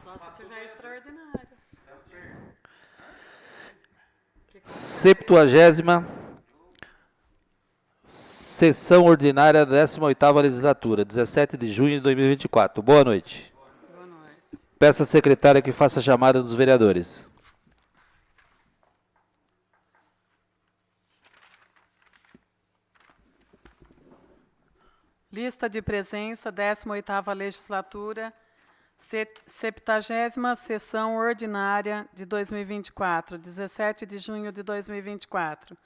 Só se tiver extraordinário. 70ª sessão ordinária da 18ª legislatura, 17 de junho de 2024. Boa noite. Boa noite. Peço à secretária que faça a chamada dos vereadores. Lista de presença, 18ª legislatura, 70ª sessão ordinária de 2024, 17 de junho de 2024.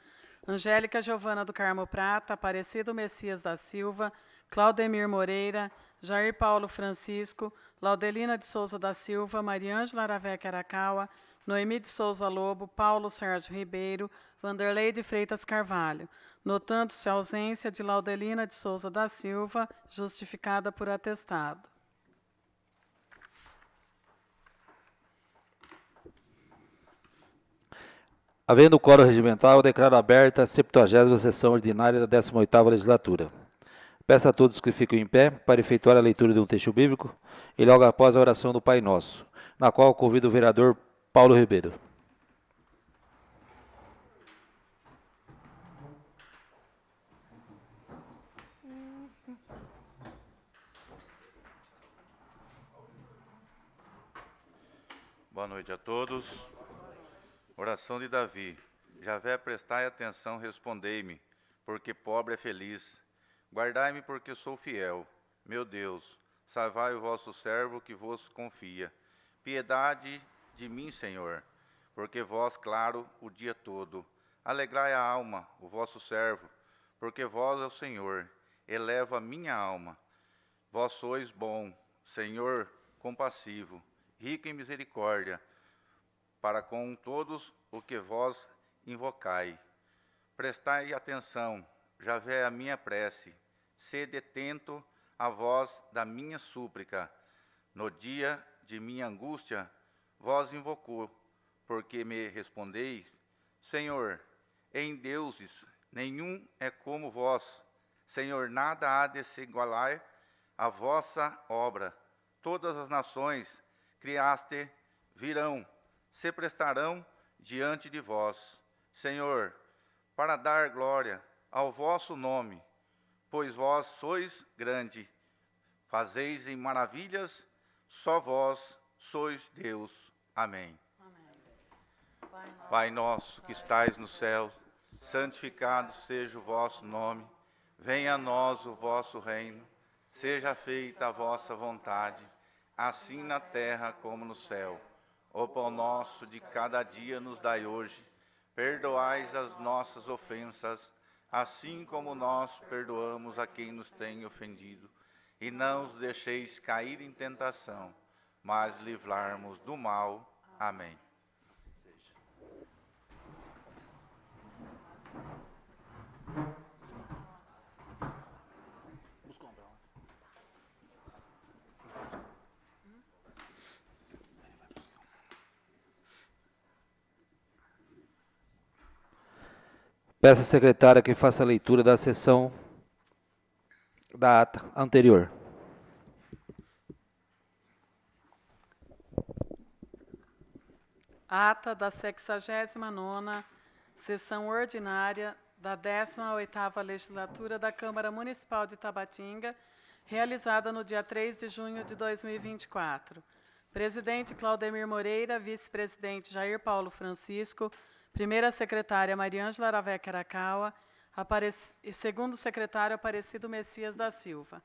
Angélica Giovana do Carmo Prata, Aparecido Messias da Silva, Claudemir Moreira, Jair Paulo Francisco, Laudelina de Souza da Silva, Mariângela Araveca Arakawa, Noemi de Souza Lobo, Paulo Sérgio Ribeiro, Vanderlei de Freitas Carvalho, notando-se a ausência de Laudelina de Souza da Silva, justificada por atestado. Havendo quórum regimental, eu declaro aberta a 70ª sessão ordinária da 18ª legislatura. Peço a todos que fiquem em pé para efetuar a leitura de um texto bíblico e logo após a oração do Pai Nosso, na qual convido o vereador Paulo Ribeiro. Boa noite a todos. Oração de Davi. Javé, prestai atenção, respondei-me, porque pobre é feliz. Guardai-me, porque sou fiel. Meu Deus, salvai o vosso servo que vos confia. Piedade de mim, Senhor, porque vós, claro, o dia todo. Alegrai a alma, o vosso servo, porque vós é o Senhor, eleva a minha alma. Vós sois bom, Senhor, compassivo, rico em misericórdia, para com todos o que vós invocai. Prestai atenção, Javé é a minha prece, sede atento à voz da minha súplica. No dia de minha angústia, vós invocou, porque me respondeis, Senhor, em deuses nenhum é como vós, Senhor, nada há de se igualar à vossa obra. Todas as nações criaste virão, se prestarão diante de vós, Senhor, para dar glória ao vosso nome, pois vós sois grande, fazeis em maravilhas, só vós sois Deus. Amém. Amém. Pai nosso que estais no céu, santificado seja o vosso nome, venha a nós o vosso reino, seja feita a vossa vontade, assim na terra como no céu. O pão nosso de cada dia nos dai hoje. Perdoais as nossas ofensas, assim como nós perdoamos a quem nos tem ofendido. E não os deixeis cair em tentação, mas livrar-nos do mal. Amém. Peço à secretária que faça a leitura da sessão da ata anterior. Ata da 69ª sessão ordinária da 18ª legislatura da Câmara Municipal de Tabatinga, realizada no dia 3 de junho de 2024. Presidente Claudemir Moreira, vice-presidente Jair Paulo Francisco, primeira secretária Mariângela Araveca Arakawa, segundo secretário Aparecido Messias da Silva.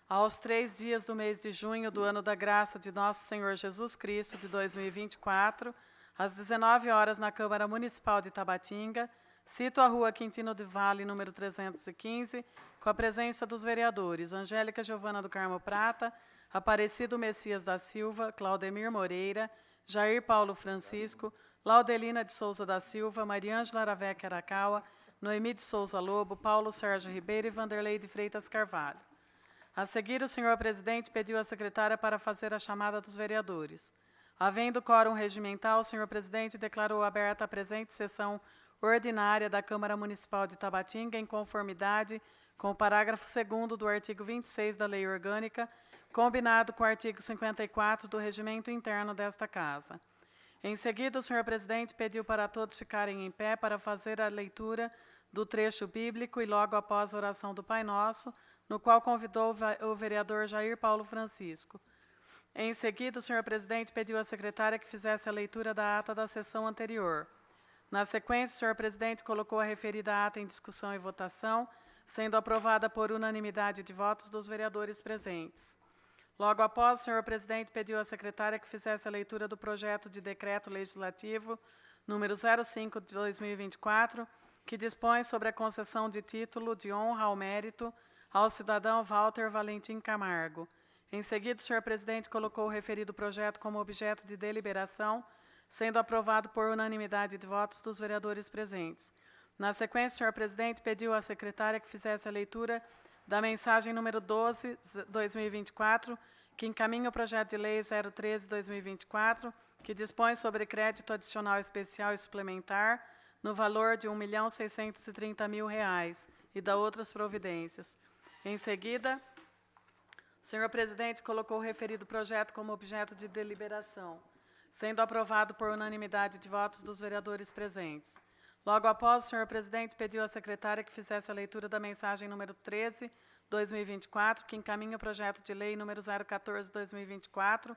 Aos 3 dias do mês de junho do ano da graça de Nosso Senhor Jesus Cristo de 2024, às 19 horas na Câmara Municipal de Tabatinga, cito a Rua Quintino de Vale, número 315, com a presença dos vereadores Angélica Giovana do Carmo Prata, Aparecido Messias da Silva, Claudemir Moreira, Jair Paulo Francisco, Laudelina de Souza da Silva, Mariângela Araveca Arakawa, Noemi de Souza Lobo, Paulo Sérgio Ribeiro e Vanderlei de Freitas Carvalho. A seguir, o senhor presidente pediu à secretária para fazer a chamada dos vereadores. Havendo quórum regimental, o senhor presidente declarou aberta a presente sessão ordinária da Câmara Municipal de Tabatinga, em conformidade com o parágrafo 2º do artigo 26 da Lei Orgânica, combinado com o artigo 54 do Regimento Interno desta Casa. Em seguida, o senhor presidente pediu para todos ficarem em pé para fazer a leitura do trecho bíblico e logo após a oração do Pai Nosso, no qual convidou o vereador Jair Paulo Francisco. Em seguida, o senhor presidente pediu à secretária que fizesse a leitura da ata da sessão anterior. Na sequência, o senhor presidente colocou a referida ata em discussão e votação, sendo aprovada por unanimidade de votos dos vereadores presentes. Logo após, o senhor presidente pediu à secretária que fizesse a leitura do projeto de decreto legislativo número 05 de 2024, que dispõe sobre a concessão de título de honra ao mérito ao cidadão Walter Valentim Camargo. Em seguida, o senhor presidente colocou o referido projeto como objeto de deliberação, sendo aprovado por unanimidade de votos dos vereadores presentes. Na sequência, o senhor presidente pediu à secretária que fizesse a leitura da mensagem número 12, 2024, que encaminha o projeto de lei 013/2024, que dispõe sobre crédito adicional especial e suplementar no valor de R$ 1.630.000 e da outras providências. Em seguida, o senhor presidente colocou o referido projeto como objeto de deliberação, sendo aprovado por unanimidade de votos dos vereadores presentes. Logo após, o senhor presidente pediu à secretária que fizesse a leitura da mensagem número 13, 2024, que encaminha o projeto de lei número 014/2024,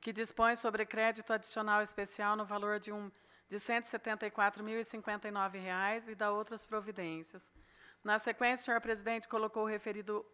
que dispõe sobre crédito adicional especial no valor de R$ 174.059 e da outras providências. Na sequência, o senhor presidente colocou o referido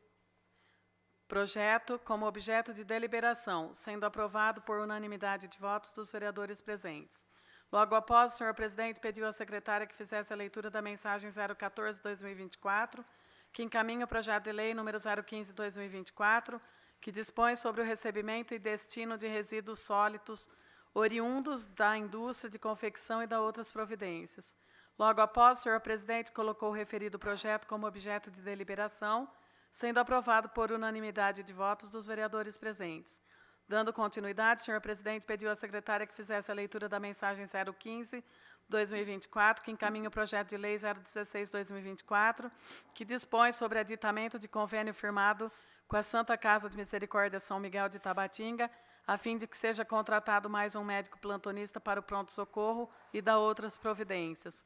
projeto como objeto de deliberação, sendo aprovado por unanimidade de votos dos vereadores presentes. Logo após, o senhor presidente pediu à secretária que fizesse a leitura da mensagem 014/2024, que encaminha o projeto de lei número 015/2024, que dispõe sobre o recebimento e destino de resíduos sólidos oriundos da indústria de confecção e da outras providências. Logo após, o senhor presidente colocou o referido projeto como objeto de deliberação, sendo aprovado por unanimidade de votos dos vereadores presentes. Dando continuidade, o senhor presidente pediu à secretária que fizesse a leitura da mensagem 015/2024, que encaminha o projeto de lei 016/2024, que dispõe sobre aditamento de convênio firmado com a Santa Casa de Misericórdia São Miguel de Tabatinga, a fim de que seja contratado mais um médico plantonista para o pronto-socorro e da outras providências.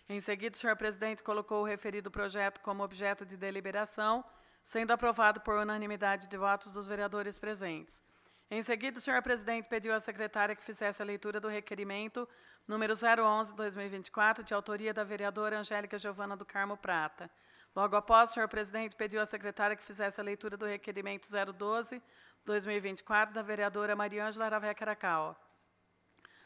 Em seguida, o senhor presidente colocou o referido projeto como objeto de deliberação, sendo aprovado por unanimidade de votos dos vereadores presentes. Em seguida, o senhor presidente pediu à secretária que fizesse a leitura do requerimento número 011/2024, de autoria da vereadora Angélica Giovana do Carmo Prata. Logo após, o senhor presidente pediu à secretária que fizesse a leitura do requerimento 012/2024, da vereadora Mariângela Aravé Caracal.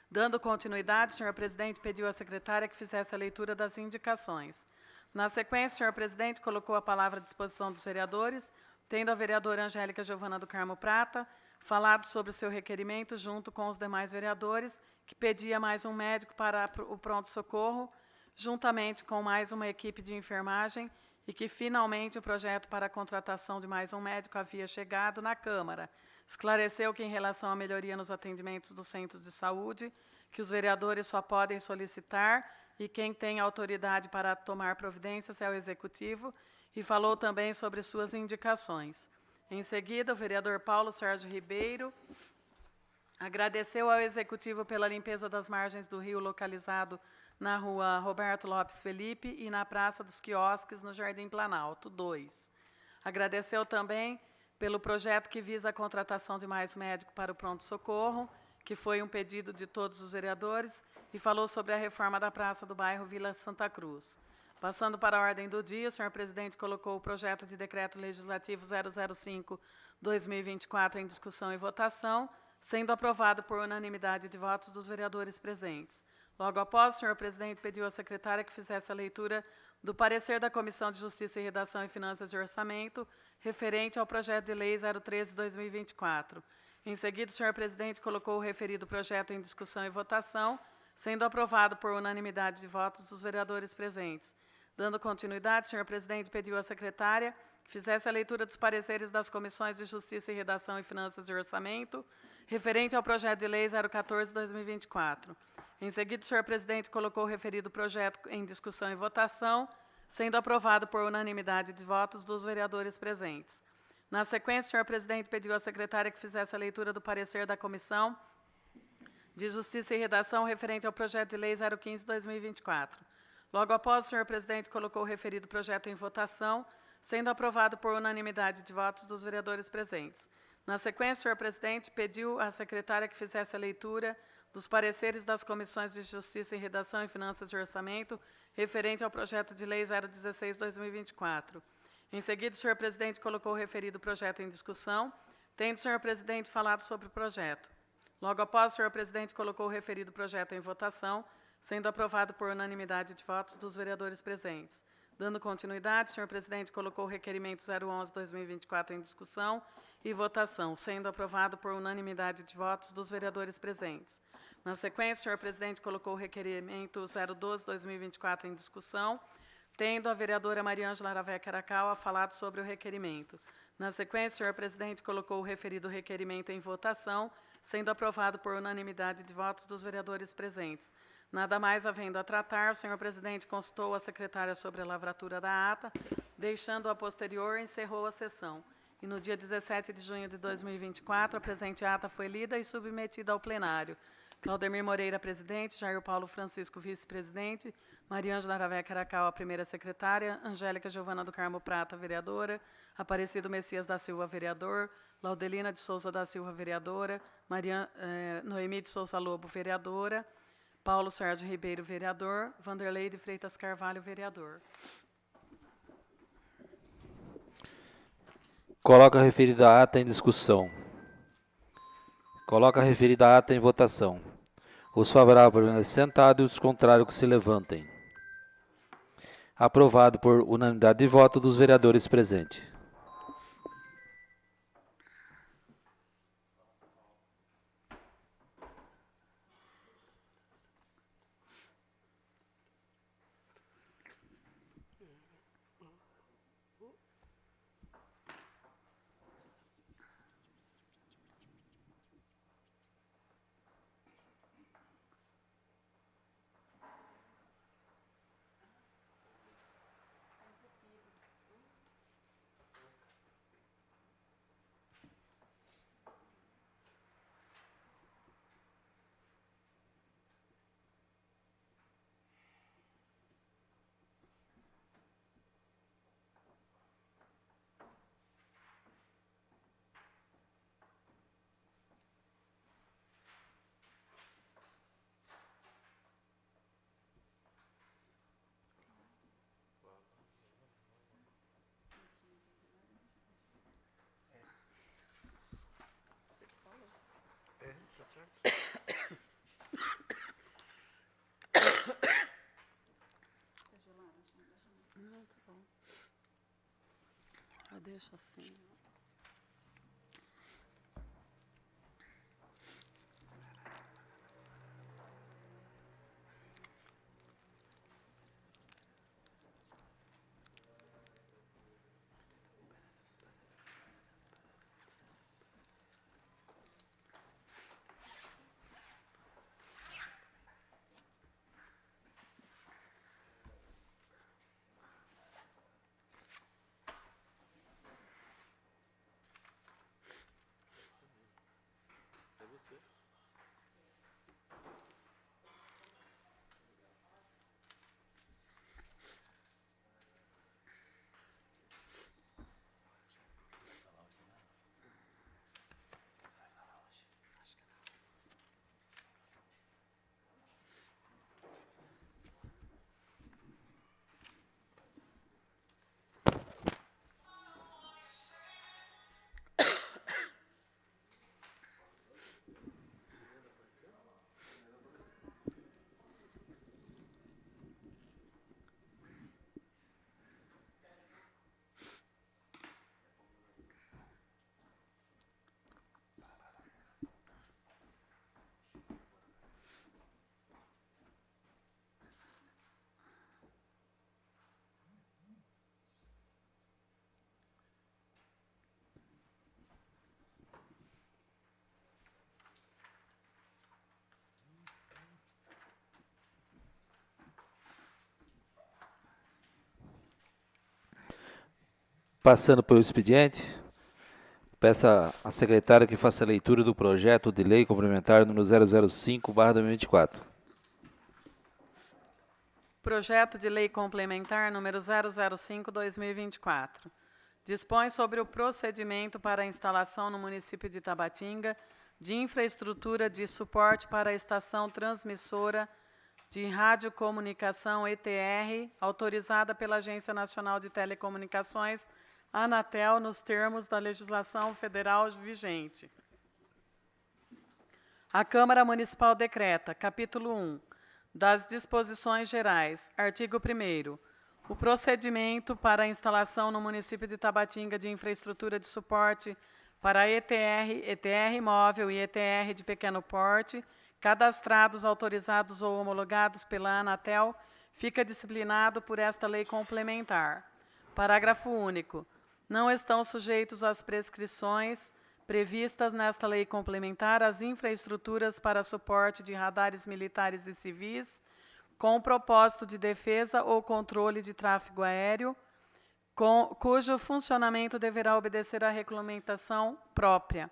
Dando continuidade, o senhor presidente pediu à secretária que fizesse a leitura das indicações. Na sequência, o senhor presidente colocou a palavra à disposição dos vereadores, tendo a vereadora Angélica Giovana do Carmo Prata falado sobre o seu requerimento junto com os demais vereadores, que pedia mais um médico para o pronto-socorro, juntamente com mais uma equipe de enfermagem, e que finalmente o projeto para a contratação de mais um médico havia chegado na Câmara. Esclareceu que, em relação à melhoria nos atendimentos dos centros de saúde, que os vereadores só podem solicitar e quem tem autoridade para tomar providências é o Executivo, e falou também sobre suas indicações. Em seguida, o vereador Paulo Sérgio Ribeiro agradeceu ao Executivo pela limpeza das margens do rio localizado na rua Roberto Lopes Felipe e na Praça dos Quiosques, no Jardim Planalto 2. Agradeceu também pelo projeto que visa a contratação de mais médico para o pronto-socorro, que foi um pedido de todos os vereadores, e falou sobre a reforma da praça do bairro Vila Santa Cruz. Passando para a ordem do dia, o senhor presidente colocou o projeto de decreto legislativo 005/2024 em discussão e votação, sendo aprovado por unanimidade de votos dos vereadores presentes. Logo após, o senhor presidente pediu à secretária que fizesse a leitura do parecer da Comissão de Justiça e Redação e Finanças e Orçamento, referente ao projeto de lei 013/2024. Em seguida, o senhor presidente colocou o referido projeto em discussão e votação, sendo aprovado por unanimidade de votos dos vereadores presentes. Dando continuidade, o senhor presidente pediu à secretária que fizesse a leitura dos pareceres das Comissões de Justiça e Redação e Finanças e Orçamento, referente ao projeto de lei 014/2024. Em seguida, o senhor presidente colocou o referido projeto em discussão e votação, sendo aprovado por unanimidade de votos dos vereadores presentes. Na sequência, o senhor presidente pediu à secretária que fizesse a leitura do parecer da Comissão de Justiça e Redação referente ao projeto de lei 015/2024. Logo após, o senhor presidente colocou o referido projeto em votação, sendo aprovado por unanimidade de votos dos vereadores presentes. Na sequência, o senhor presidente pediu à secretária que fizesse a leitura dos pareceres das Comissões de Justiça e Redação e Finanças e Orçamento referente ao projeto de lei 016/2024. Em seguida, o senhor presidente colocou o referido projeto em discussão, tendo o senhor presidente falado sobre o projeto. Logo após, o senhor presidente colocou o referido projeto em votação, sendo aprovado por unanimidade de votos dos vereadores presentes. Dando continuidade, o senhor presidente colocou o requerimento 011/2024 em discussão e votação, sendo aprovado por unanimidade de votos dos vereadores presentes. Na sequência, o senhor presidente colocou o requerimento 012/2024 em discussão, tendo a vereadora Mariângela Aravec Arakawa falado sobre o requerimento. Na sequência, o senhor presidente colocou o referido requerimento em votação, sendo aprovado por unanimidade de votos dos vereadores presentes. Nada mais havendo a tratar, o senhor presidente consultou a secretária sobre a lavratura da ata, deixando a posterior, encerrou a sessão. E no dia 17 de junho de 2024, a presente ata foi lida e submetida ao plenário. Claudemir Moreira, presidente; Jair Paulo Francisco, vice-presidente; Mariângela Aravec Arakawa, primeira secretária; Angélica Giovana do Carmo Prata, vereadora; Aparecido Messias da Silva, vereador; Laudelina de Souza da Silva, vereadora; Noemi de Souza Lobo, vereadora; Paulo Sérgio Ribeiro, vereador; Vanderlei de Freitas Carvalho, vereador. Coloca a referida ata em discussão. Coloca a referida ata em votação. Os favoráveis permaneçam sentados e os contrários que se levantem. Aprovado por unanimidade de voto dos vereadores presentes. Não, tá bom. Eu deixo assim. Passando pelo expediente, Peça à secretária que faça a leitura do projeto de lei complementar número 005/2024. Projeto de Lei Complementar número 005/2024. Dispõe sobre o procedimento para a instalação no município de Tabatinga de infraestrutura de suporte para a estação transmissora de radiocomunicação ETR, autorizada pela Agência Nacional de Telecomunicações, Anatel, nos termos da legislação federal vigente. A Câmara Municipal decreta, capítulo 1, das disposições gerais, artigo 1º, o procedimento para a instalação no município de Tabatinga de infraestrutura de suporte para ETR, ETR móvel e ETR de pequeno porte, cadastrados, autorizados ou homologados pela Anatel, fica disciplinado por esta lei complementar. Parágrafo único. Não estão sujeitos às prescrições previstas nesta lei complementar as infraestruturas para suporte de radares militares e civis, com o propósito de defesa ou controle de tráfego aéreo, cujo funcionamento deverá obedecer à regulamentação própria.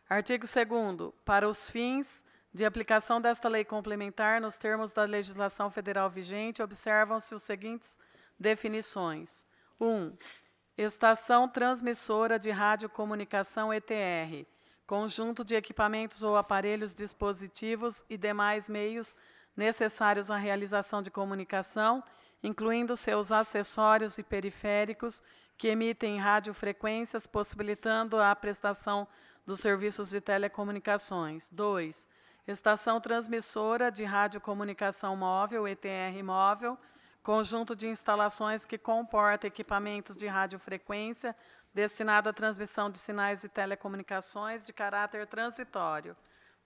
Artigo 2º. Para os fins de aplicação desta lei complementar, nos termos da legislação federal vigente, observam-se os seguintes definições. 1. Estação transmissora de radiocomunicação ETR, conjunto de equipamentos ou aparelhos, dispositivos e demais meios necessários à realização de comunicação, incluindo seus acessórios e periféricos que emitem radiofrequências, possibilitando a prestação dos serviços de telecomunicações. 2. Estação transmissora de radiocomunicação móvel, ETR móvel, conjunto de instalações que comporta equipamentos de radiofrequência destinado à transmissão de sinais de telecomunicações de caráter transitório.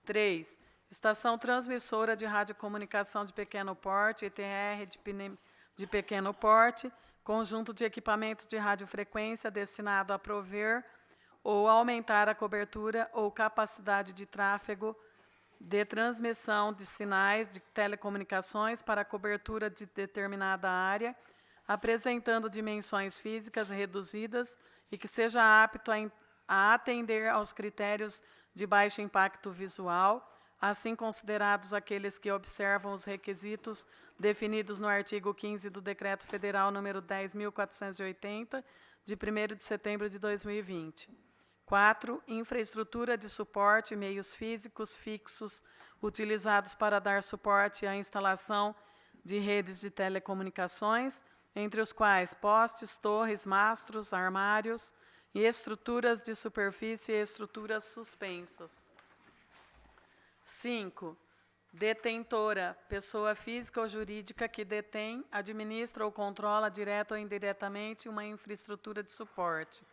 3. Estação transmissora de radiocomunicação de pequeno porte, ETR de pequeno porte, conjunto de equipamentos de radiofrequência destinado a prover ou aumentar a cobertura ou capacidade de tráfego de transmissão de sinais de telecomunicações para a cobertura de determinada área, apresentando dimensões físicas reduzidas e que seja apto a atender aos critérios de baixo impacto visual, assim considerados aqueles que observam os requisitos definidos no artigo 15 do Decreto Federal número 10.480, de 1º de setembro de 2020. 4. Infraestrutura de suporte, meios físicos fixos utilizados para dar suporte à instalação de redes de telecomunicações, entre os quais postes, torres, mastros, armários e estruturas de superfície e estruturas suspensas. 5. Detentora, pessoa física ou jurídica que detém, administra ou controla direta ou indiretamente uma infraestrutura de suporte.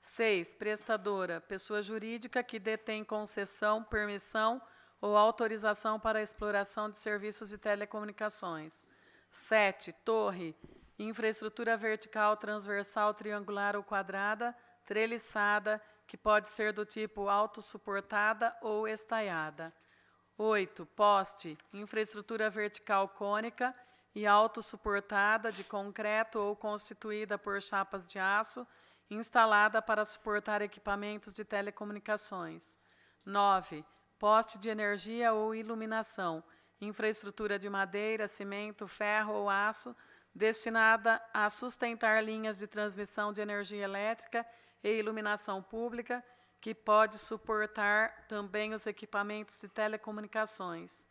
6. Prestadora, pessoa jurídica que detém concessão, permissão ou autorização para a exploração de serviços de telecomunicações. 7. Torre, infraestrutura vertical, transversal, triangular ou quadrada, treliçada, que pode ser do tipo autossuportada ou estaiada. 8. Poste, infraestrutura vertical cônica e autossuportada de concreto ou constituída por chapas de aço, instalada para suportar equipamentos de telecomunicações. 9. Poste de energia ou iluminação, infraestrutura de madeira, cimento, ferro ou aço, destinada a sustentar linhas de transmissão de energia elétrica e iluminação pública, que pode suportar também os equipamentos de telecomunicações.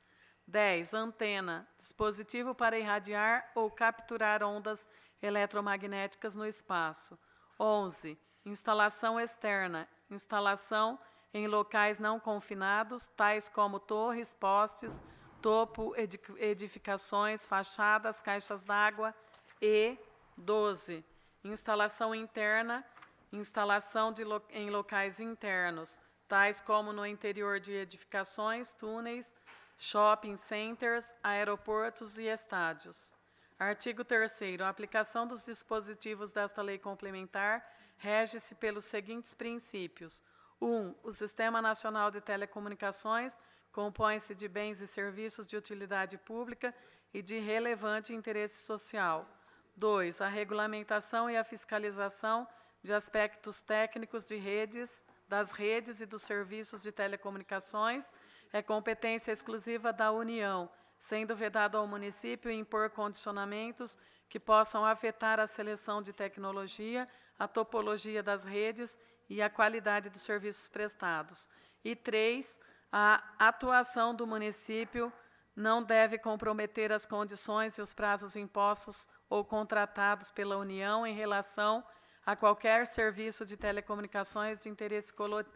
10. Antena, dispositivo para irradiar ou capturar ondas eletromagnéticas no espaço. 11. Instalação externa, instalação em locais não confinados, tais como torres, postes, topo, edificações, fachadas, caixas d'água. E 12. Instalação interna, instalação em locais internos, tais como no interior de edificações, túneis, shopping centers, aeroportos e estádios. Artigo 3º. A aplicação dos dispositivos desta lei complementar rege-se pelos seguintes princípios. 1. O Sistema Nacional de Telecomunicações compõe-se de bens e serviços de utilidade pública e de relevante interesse social. 2. A regulamentação e a fiscalização de aspectos técnicos de redes das redes e dos serviços de telecomunicações é competência exclusiva da União, sendo vedado ao município impor condicionamentos que possam afetar a seleção de tecnologia, a topologia das redes e a qualidade dos serviços prestados. E 3, a atuação do município não deve comprometer as condições e os prazos impostos ou contratados pela União em relação a qualquer serviço de telecomunicações de interesse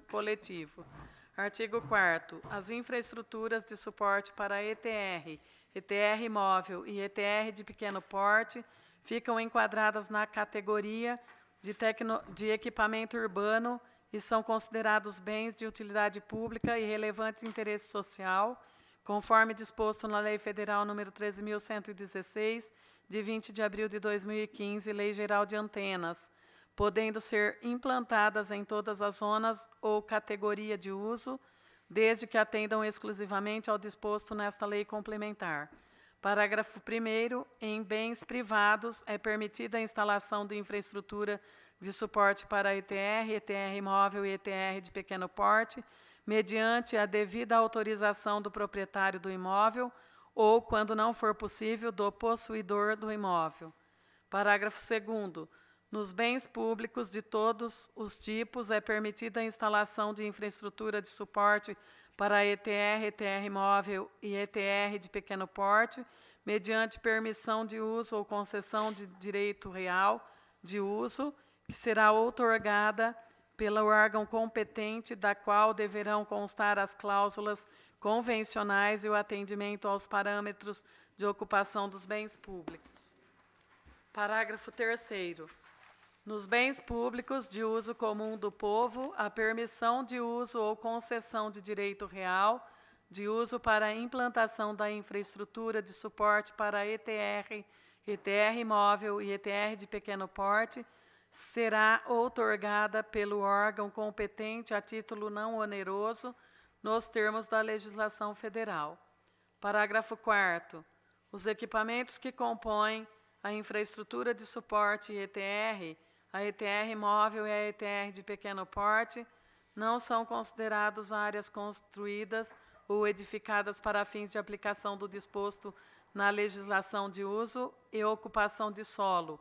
coletivo. Artigo 4º. As infraestruturas de suporte para ETR, ETR móvel e ETR de pequeno porte ficam enquadradas na categoria de equipamento urbano e são considerados bens de utilidade pública e relevante interesse social, conforme disposto na Lei Federal nº 13.116, de 20 de abril de 2015, Lei Geral de Antenas, podendo ser implantadas em todas as zonas ou categoria de uso, desde que atendam exclusivamente ao disposto nesta lei complementar. Parágrafo 1º. Em bens privados, é permitida a instalação de infraestrutura de suporte para ETR, ETR móvel e ETR de pequeno porte, mediante a devida autorização do proprietário do imóvel ou, quando não for possível, do possuidor do imóvel. Parágrafo 2º. Nos bens públicos de todos os tipos, é permitida a instalação de infraestrutura de suporte para ETR, ETR móvel e ETR de pequeno porte, mediante permissão de uso ou concessão de direito real de uso, que será outorgada pelo órgão competente, da qual deverão constar as cláusulas convencionais e o atendimento aos parâmetros de ocupação dos bens públicos. Parágrafo 3º. Nos bens públicos de uso comum do povo, a permissão de uso ou concessão de direito real de uso para a implantação da infraestrutura de suporte para ETR, ETR móvel e ETR de pequeno porte será outorgada pelo órgão competente a título não oneroso, nos termos da legislação federal. Parágrafo 4º. Os equipamentos que compõem a infraestrutura de suporte ETR, a ETR móvel e a ETR de pequeno porte, não são considerados áreas construídas ou edificadas para fins de aplicação do disposto na legislação de uso e ocupação de solo,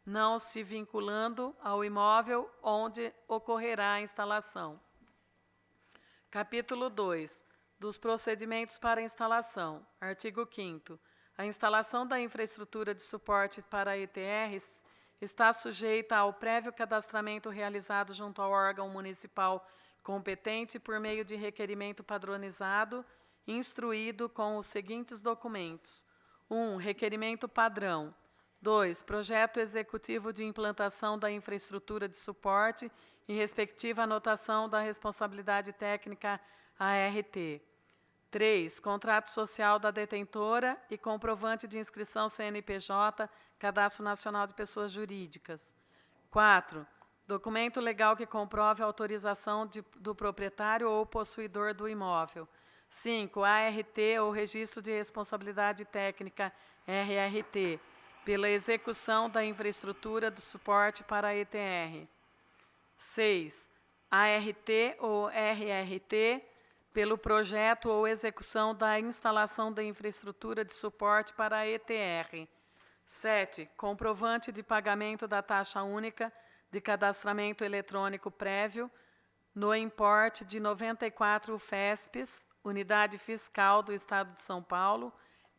não se vinculando ao imóvel onde ocorrerá a instalação. Capítulo 2. Dos procedimentos para instalação. Artigo 5º. A instalação da infraestrutura de suporte para ETRs está sujeita ao prévio cadastramento realizado junto ao órgão municipal competente por meio de requerimento padronizado, instruído com os seguintes documentos: 1. Requerimento padrão. 2. Projeto executivo de implantação da infraestrutura de suporte e respectiva anotação da responsabilidade técnica ART. 3. Contrato social da detentora e comprovante de inscrição CNPJ, Cadastro Nacional de Pessoas Jurídicas. 4. Documento legal que comprove a autorização do proprietário ou possuidor do imóvel. 5. ART ou Registro de Responsabilidade Técnica, RRT, pela execução da infraestrutura do suporte para ETR. 6. ART ou RRT, pelo projeto ou execução da instalação da infraestrutura de suporte para a ETR. 7. Comprovante de pagamento da taxa única de cadastramento eletrônico prévio no importe de 94 UFESPs, Unidade Fiscal do Estado de São Paulo.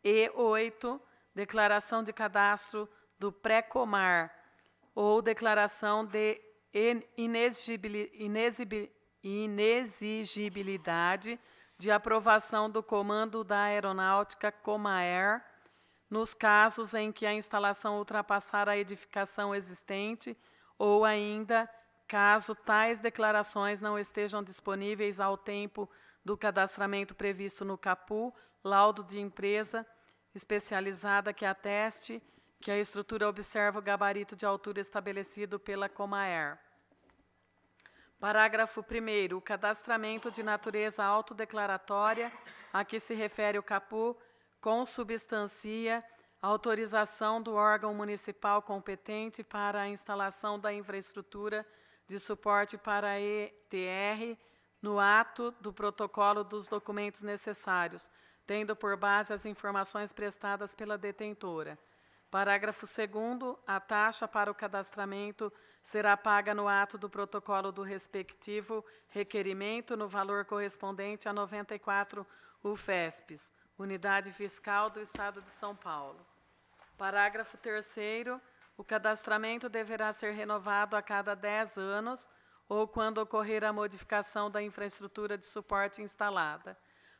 E 8. Declaração de cadastro do Pré-Comar ou declaração de inexigibilidade de aprovação do Comando da Aeronáutica Comaer, nos casos em que a instalação ultrapassar a edificação existente ou ainda caso tais declarações não estejam disponíveis ao tempo do cadastramento previsto no CAPU, laudo de empresa especializada que ateste que a estrutura observa o gabarito de altura estabelecido pela Comaer. Parágrafo 1º. O cadastramento de natureza autodeclaratória a que se refere o CAPU consubstancia a autorização do órgão municipal competente para a instalação da infraestrutura de suporte para a ETR no ato do protocolo dos documentos necessários, tendo por base as informações prestadas pela detentora. Parágrafo 2º, a taxa para o cadastramento será paga no ato do protocolo do respectivo requerimento no valor correspondente a 94 UFESPs, Unidade Fiscal do Estado de São Paulo. Parágrafo 3º, o cadastramento deverá ser renovado a cada 10 anos ou quando ocorrer a modificação da infraestrutura de suporte instalada.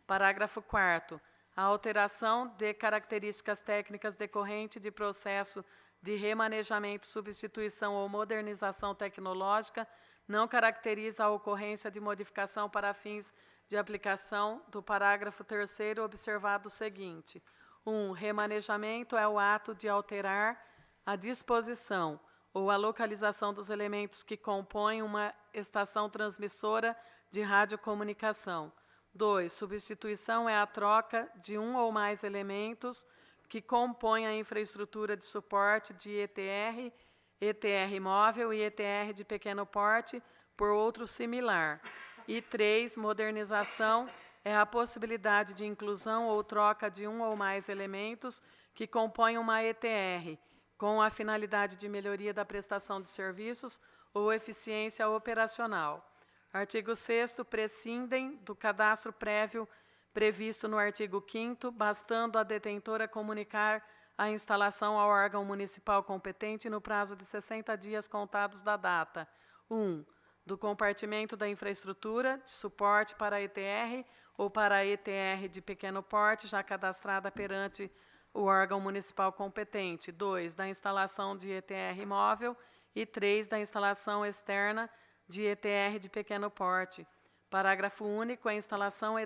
Parágrafo 4º, a alteração de características técnicas decorrente de processo de remanejamento, substituição ou modernização tecnológica não caracteriza a ocorrência de modificação para fins de aplicação do parágrafo 3º, observado o seguinte. 1. Remanejamento é o ato de alterar a disposição ou a localização dos elementos que compõem uma estação transmissora de radiocomunicação. 2. Substituição é a troca de um ou mais elementos que compõem a infraestrutura de suporte de ETR, ETR móvel e ETR de pequeno porte por outro similar. E 3. Modernização é a possibilidade de inclusão ou troca de um ou mais elementos que compõem uma ETR, com a finalidade de melhoria da prestação de serviços ou eficiência operacional. Artigo 6º, prescindem do cadastro prévio previsto no artigo 5º, bastando a detentora comunicar a instalação ao órgão municipal competente no prazo de 60 dias contados da data. 1. Do compartimento da infraestrutura de suporte para a ETR ou para a ETR de pequeno porte já cadastrada perante o órgão municipal competente. 2. Da instalação de ETR móvel. E 3. Da instalação externa de ETR de pequeno porte. Parágrafo único. A instalação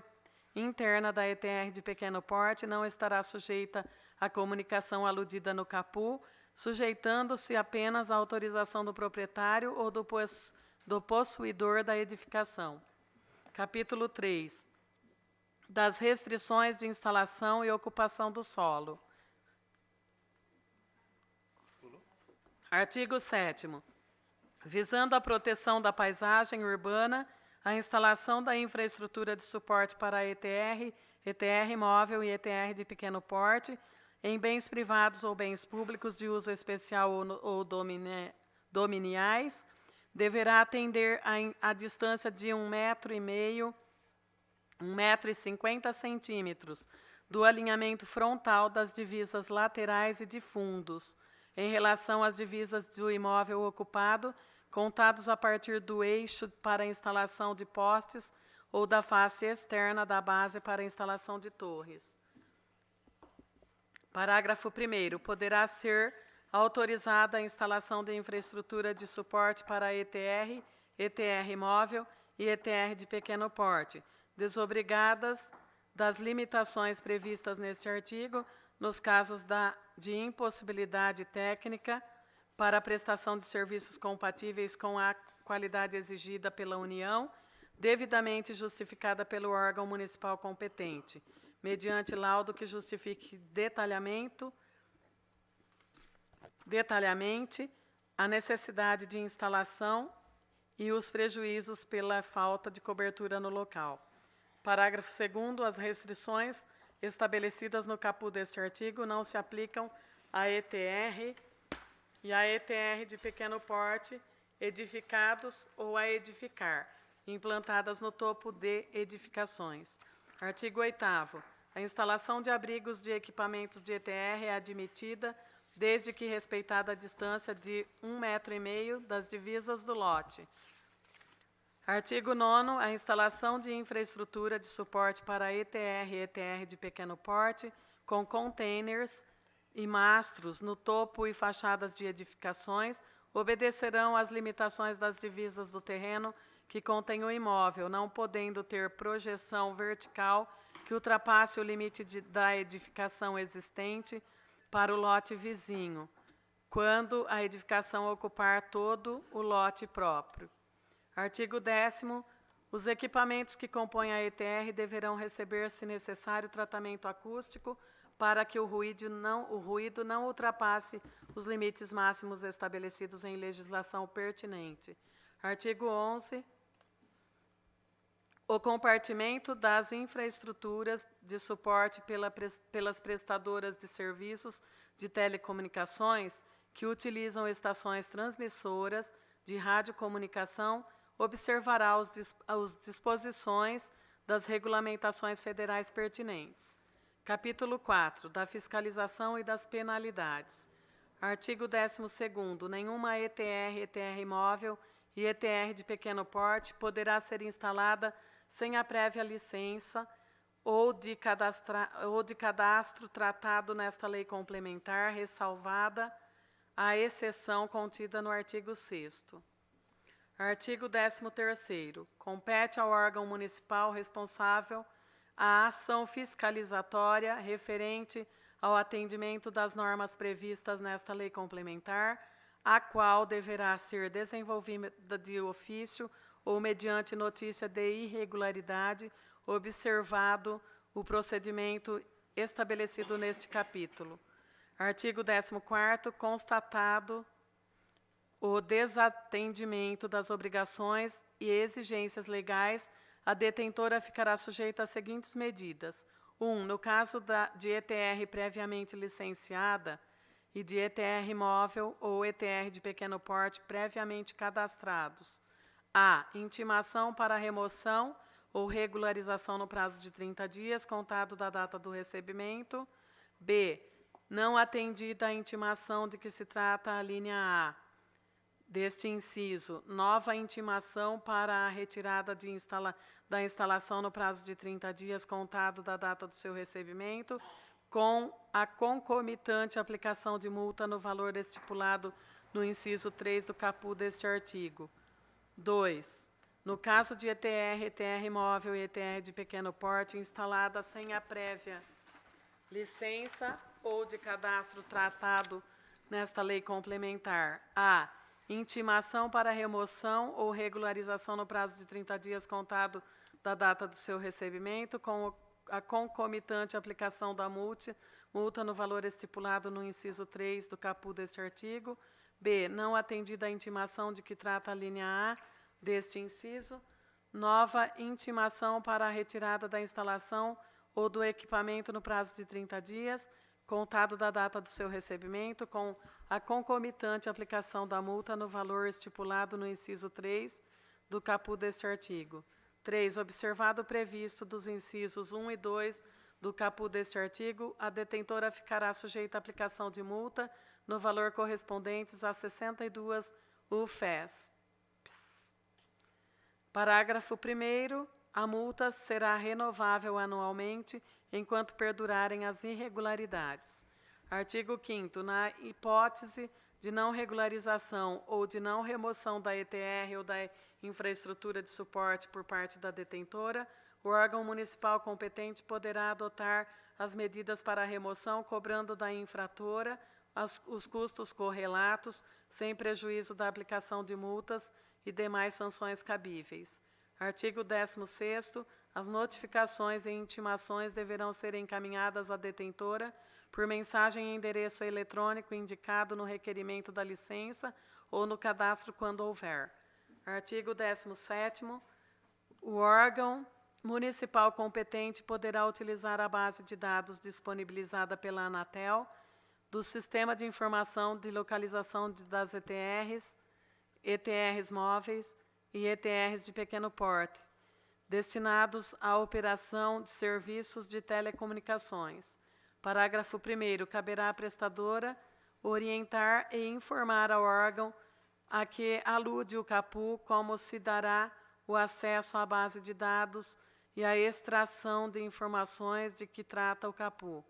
interna da ETR de pequeno porte não estará sujeita à comunicação aludida no caput, sujeitando-se apenas à autorização do proprietário ou do possuidor da edificação. Capítulo 3. Das restrições de instalação e ocupação do solo. Artigo 7º. Visando a proteção da paisagem urbana, a instalação da infraestrutura de suporte para a ETR, ETR móvel e ETR de pequeno porte, em bens privados ou bens públicos de uso especial ou dominiais, deverá atender a distância de 1,5 m, 1,50 m do alinhamento frontal das divisas laterais e de fundos, em relação às divisas do imóvel ocupado, contados a partir do eixo para a instalação de postes ou da face externa da base para a instalação de torres. Parágrafo 1º. Poderá ser autorizada a instalação de infraestrutura de suporte para a ETR, ETR móvel e ETR de pequeno porte, desobrigadas das limitações previstas neste artigo, nos casos de impossibilidade técnica para a prestação de serviços compatíveis com a qualidade exigida pela União, devidamente justificada pelo órgão municipal competente, mediante laudo que justifique detalhadamente a necessidade de instalação e os prejuízos pela falta de cobertura no local. Parágrafo 2º. As restrições estabelecidas no caput deste artigo não se aplicam à ETR e à ETR de pequeno porte, edificados ou a edificar, implantadas no topo de edificações. Artigo 8º. A instalação de abrigos de equipamentos de ETR é admitida desde que respeitada a distância de 1,5 m das divisas do lote. Artigo 9º. A instalação de infraestrutura de suporte para ETR e ETR de pequeno porte, com containers e mastros no topo e fachadas de edificações, obedecerão às limitações das divisas do terreno que contém o imóvel, não podendo ter projeção vertical que ultrapasse o limite da edificação existente para o lote vizinho, quando a edificação ocupar todo o lote próprio. Artigo 10º. Os equipamentos que compõem a ETR deverão receber, se necessário, tratamento acústico para que o ruído não ultrapasse os limites máximos estabelecidos em legislação pertinente. Artigo 11. O compartimento das infraestruturas de suporte pelas prestadoras de serviços de telecomunicações que utilizam estações transmissoras de radiocomunicação observará as disposições das regulamentações federais pertinentes. Capítulo 4, da fiscalização e das penalidades. Artigo 12º. Nenhuma ETR, ETR móvel e ETR de pequeno porte poderá ser instalada sem a prévia licença ou de cadastro tratado nesta lei complementar, ressalvada a exceção contida no artigo 6º. Artigo 13º. Compete ao órgão municipal responsável a ação fiscalizatória referente ao atendimento das normas previstas nesta lei complementar, a qual deverá ser desenvolvida de ofício ou mediante notícia de irregularidade, observado o procedimento estabelecido neste capítulo. Artigo 14º. Constatado o desatendimento das obrigações e exigências legais, a detentora ficará sujeita às seguintes medidas. 1. No caso de ETR previamente licenciada e de ETR móvel ou ETR de pequeno porte previamente cadastrados. A. Intimação para remoção ou regularização no prazo de 30 dias, contado da data do recebimento. B. Não atendida a intimação de que se trata a linha A deste inciso, nova intimação para a retirada da instalação no prazo de 30 dias, contado da data do seu recebimento, com a concomitante aplicação de multa no valor estipulado no inciso 3 do caput deste artigo. 2. No caso de ETR, ETR móvel e ETR de pequeno porte instalada sem a prévia licença ou de cadastro tratado nesta lei complementar. A. Intimação para remoção ou regularização no prazo de 30 dias contado da data do seu recebimento, com a concomitante aplicação da multa no valor estipulado no inciso 3 do caput deste artigo. B. Não atendida a intimação de que trata a linha A deste inciso, nova intimação para a retirada da instalação ou do equipamento no prazo de 30 dias, contado da data do seu recebimento, com a concomitante aplicação da multa no valor estipulado no inciso 3 do caput deste artigo. 3. Observado o previsto dos incisos 1 e 2 do caput deste artigo, a detentora ficará sujeita à aplicação de multa no valor correspondentes a 62 UFES. Parágrafo 1º. A multa será renovável anualmente enquanto perdurarem as irregularidades. Artigo 5º. Na hipótese de não regularização ou de não remoção da ETR ou da infraestrutura de suporte por parte da detentora, o órgão municipal competente poderá adotar as medidas para a remoção, cobrando da infratora os custos correlatos, sem prejuízo da aplicação de multas e demais sanções cabíveis. Artigo 16º. As notificações e intimações deverão ser encaminhadas à detentora por mensagem em endereço eletrônico indicado no requerimento da licença ou no cadastro, quando houver. Artigo 17º. O órgão municipal competente poderá utilizar a base de dados disponibilizada pela Anatel do Sistema de Informação de Localização das ETRs, ETRs móveis e ETRs de pequeno porte, destinados à operação de serviços de telecomunicações. Parágrafo 1º. Caberá à prestadora orientar e informar ao órgão a que alude o caput como se dará o acesso à base de dados e a extração de informações de que trata o caput.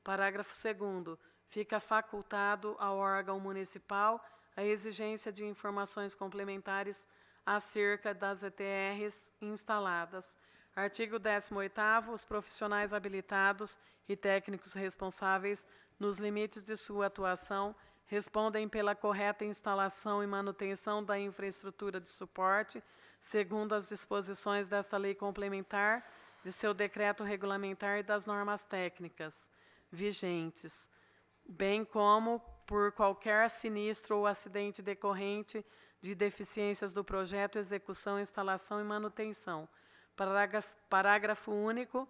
Parágrafo 2º. Fica facultado ao órgão municipal a exigência de informações complementares acerca das ETRs instaladas. Artigo 18º. Os profissionais habilitados e técnicos responsáveis, nos limites de sua atuação, respondem pela correta instalação e manutenção da infraestrutura de suporte, segundo as disposições desta lei complementar, de seu decreto regulamentar e das normas técnicas vigentes, bem como por qualquer sinistro ou acidente decorrente de deficiências do projeto, execução, instalação e manutenção. Parágrafo único.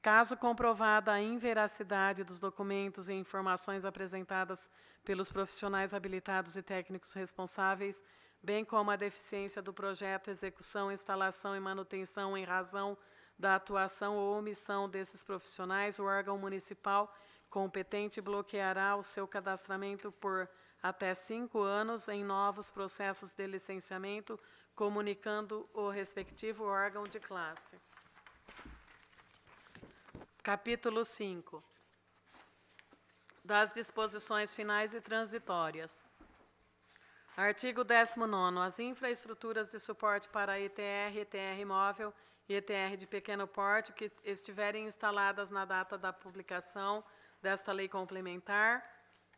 Caso comprovada a inveracidade dos documentos e informações apresentadas pelos profissionais habilitados e técnicos responsáveis, bem como a deficiência do projeto, execução, instalação e manutenção em razão da atuação ou omissão desses profissionais, o órgão municipal competente bloqueará o seu cadastramento por até 5 anos em novos processos de licenciamento, comunicando o respectivo órgão de classe. Capítulo 5. Das disposições finais e transitórias. Artigo 19º. As infraestruturas de suporte para ETR, ETR móvel e ETR de pequeno porte que estiverem instaladas na data da publicação desta lei complementar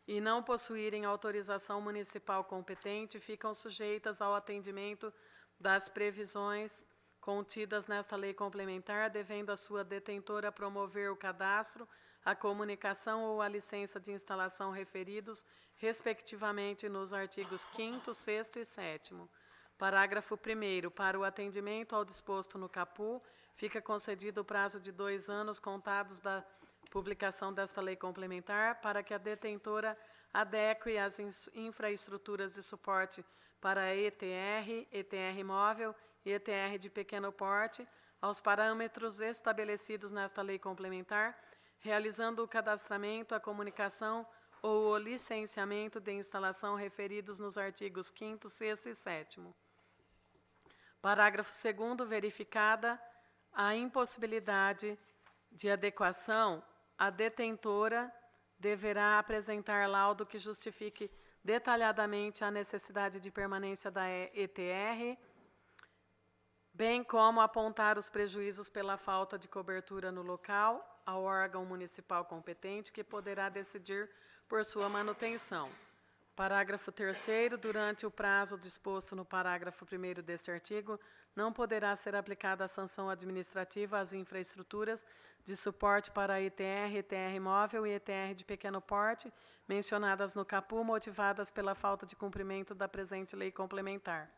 e não possuírem autorização municipal competente, ficam sujeitas ao atendimento das previsões contidas nesta lei complementar, devendo a sua detentora promover o cadastro, a comunicação ou a licença de instalação referidos, respectivamente, nos artigos 5º, 6º e 7º. Parágrafo 1º. Para o atendimento ao disposto no caput, fica concedido o prazo de 2 anos contados da publicação desta lei complementar, para que a detentora adeque as infraestruturas de suporte para ETR, ETR móvel e ETR de pequeno porte aos parâmetros estabelecidos nesta lei complementar, realizando o cadastramento, a comunicação ou o licenciamento de instalação referidos nos artigos 5º, 6º e 7º. Parágrafo 2º. Verificada a impossibilidade de adequação, a detentora deverá apresentar laudo que justifique detalhadamente a necessidade de permanência da ETR, bem como apontar os prejuízos pela falta de cobertura no local ao órgão municipal competente, que poderá decidir por sua manutenção. Parágrafo 3º. Durante o prazo disposto no parágrafo 1º deste artigo, não poderá ser aplicada a sanção administrativa às infraestruturas de suporte para ETR, ETR móvel e ETR de pequeno porte, mencionadas no caput, motivadas pela falta de cumprimento da presente lei complementar.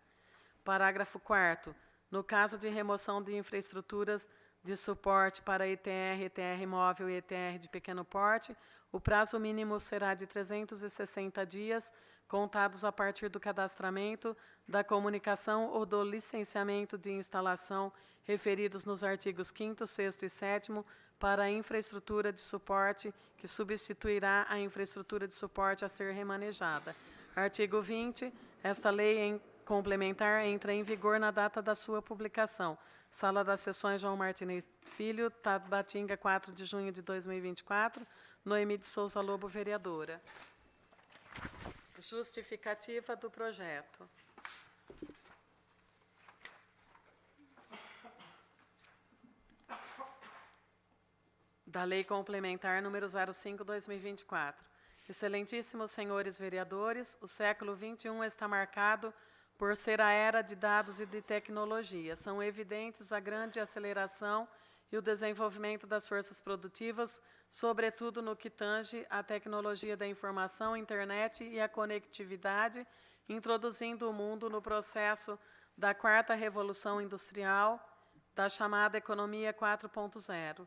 Parágrafo 4º. No caso de remoção de infraestruturas de suporte para ETR, ETR móvel e ETR de pequeno porte, o prazo mínimo será de 360 dias, contados a partir do cadastramento, da comunicação ou do licenciamento de instalação referidos nos artigos 5º, 6º e 7º para a infraestrutura de suporte que substituirá a infraestrutura de suporte a ser remanejada. Artigo 20. Esta lei complementar entra em vigor na data da sua publicação. Sala das Sessões João Martinez Filho, Tabatinga, 4 de junho de 2024. Noemi de Souza Lobo, vereadora. Justificativa do projeto. Da Lei Complementar número 05/2024. Excelentíssimos senhores vereadores, o século XXI está marcado por ser a era de dados e de tecnologia. São evidentes a grande aceleração e o desenvolvimento das forças produtivas, sobretudo no que tange à tecnologia da informação, internet e a conectividade, introduzindo o mundo no processo da 4ª Revolução Industrial, da chamada Economia 4.0.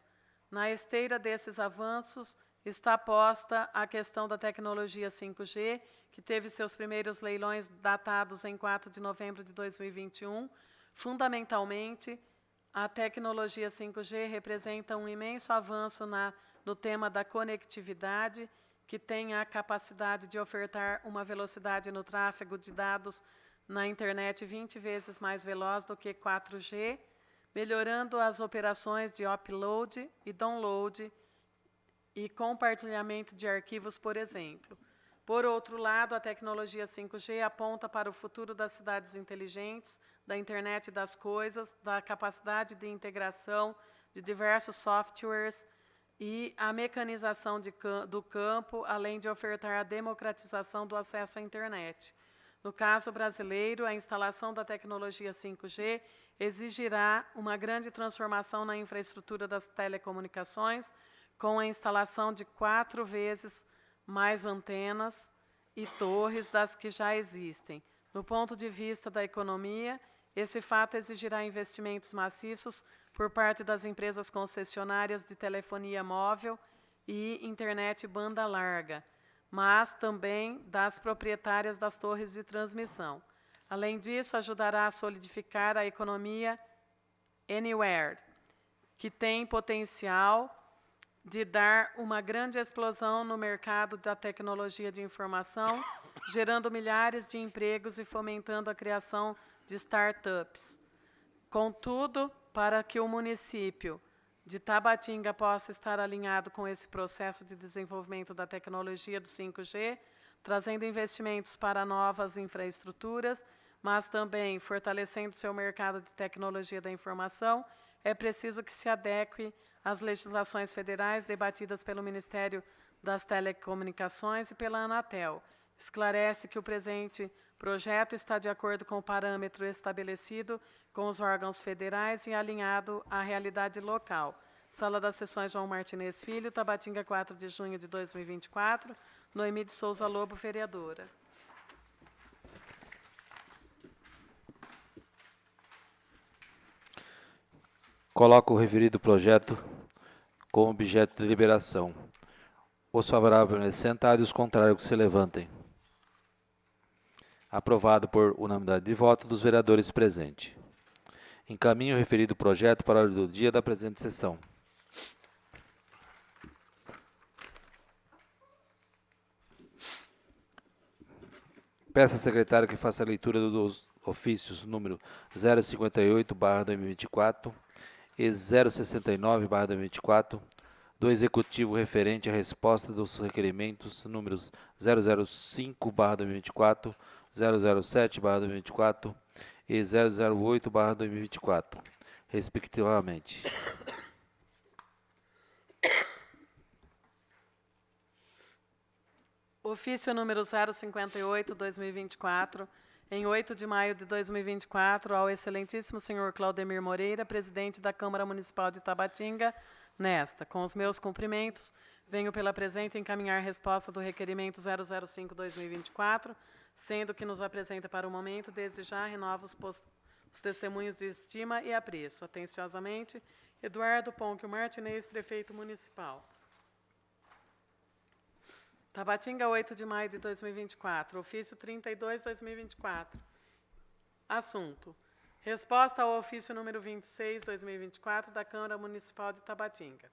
Na esteira desses avanços está posta a questão da tecnologia 5G, que teve seus primeiros leilões datados em 4 de novembro de 2021. Fundamentalmente, a tecnologia 5G representa um imenso avanço no tema da conectividade, que tem a capacidade de ofertar uma velocidade no tráfego de dados na internet 20 vezes mais veloz do que 4G, melhorando as operações de upload e download e compartilhamento de arquivos, por exemplo. Por outro lado, a tecnologia 5G aponta para o futuro das cidades inteligentes, da internet das coisas, da capacidade de integração de diversos softwares e a mecanização do campo, além de ofertar a democratização do acesso à internet. No caso brasileiro, a instalação da tecnologia 5G exigirá uma grande transformação na infraestrutura das telecomunicações, com a instalação de 4 vezes mais antenas e torres das que já existem. No ponto de vista da economia, esse fato exigirá investimentos maciços por parte das empresas concessionárias de telefonia móvel e internet banda larga, mas também das proprietárias das torres de transmissão. Além disso, ajudará a solidificar a economia Anywhere, que tem potencial de dar uma grande explosão no mercado da tecnologia de informação, gerando milhares de empregos e fomentando a criação de startups. Contudo, para que o município de Tabatinga possa estar alinhado com esse processo de desenvolvimento da tecnologia do 5G, trazendo investimentos para novas infraestruturas, mas também fortalecendo seu mercado de tecnologia da informação, é preciso que se adeque às legislações federais debatidas pelo Ministério das Telecomunicações e pela Anatel. Esclarece que o presente projeto está de acordo com o parâmetro estabelecido com os órgãos federais e alinhado à realidade local. Sala das Sessões João Martinez Filho, Tabatinga, 4 de junho de 2024. Noemi de Souza Lobo, vereadora. Coloco o referido projeto com objeto de deliberação. Os favoráveis sentados e os contrários que se levantem. Aprovado por unanimidade de voto dos vereadores presentes. Encaminho o referido projeto para a ordem do dia da presente sessão. Peço à secretária que faça a leitura dos ofícios número 058/2024 e 069/2024 do Executivo referente à resposta dos requerimentos números 005/2024, 007/2024 e 008/2024, respectivamente. Ofício número 058/2024, em 8 de maio de 2024, ao excelentíssimo senhor Claudemir Moreira, presidente da Câmara Municipal de Tabatinga, nesta. Com os meus cumprimentos, venho pela presente encaminhar resposta do requerimento 005/2024, sendo que nos apresenta para o momento, desde já, renovo os testemunhos de estima e apreço. Atenciosamente, Eduardo Ponque Martinez, prefeito municipal. Tabatinga, 8 de maio de 2024. Ofício 32/2024. Assunto: resposta ao ofício número 26/2024 da Câmara Municipal de Tabatinga.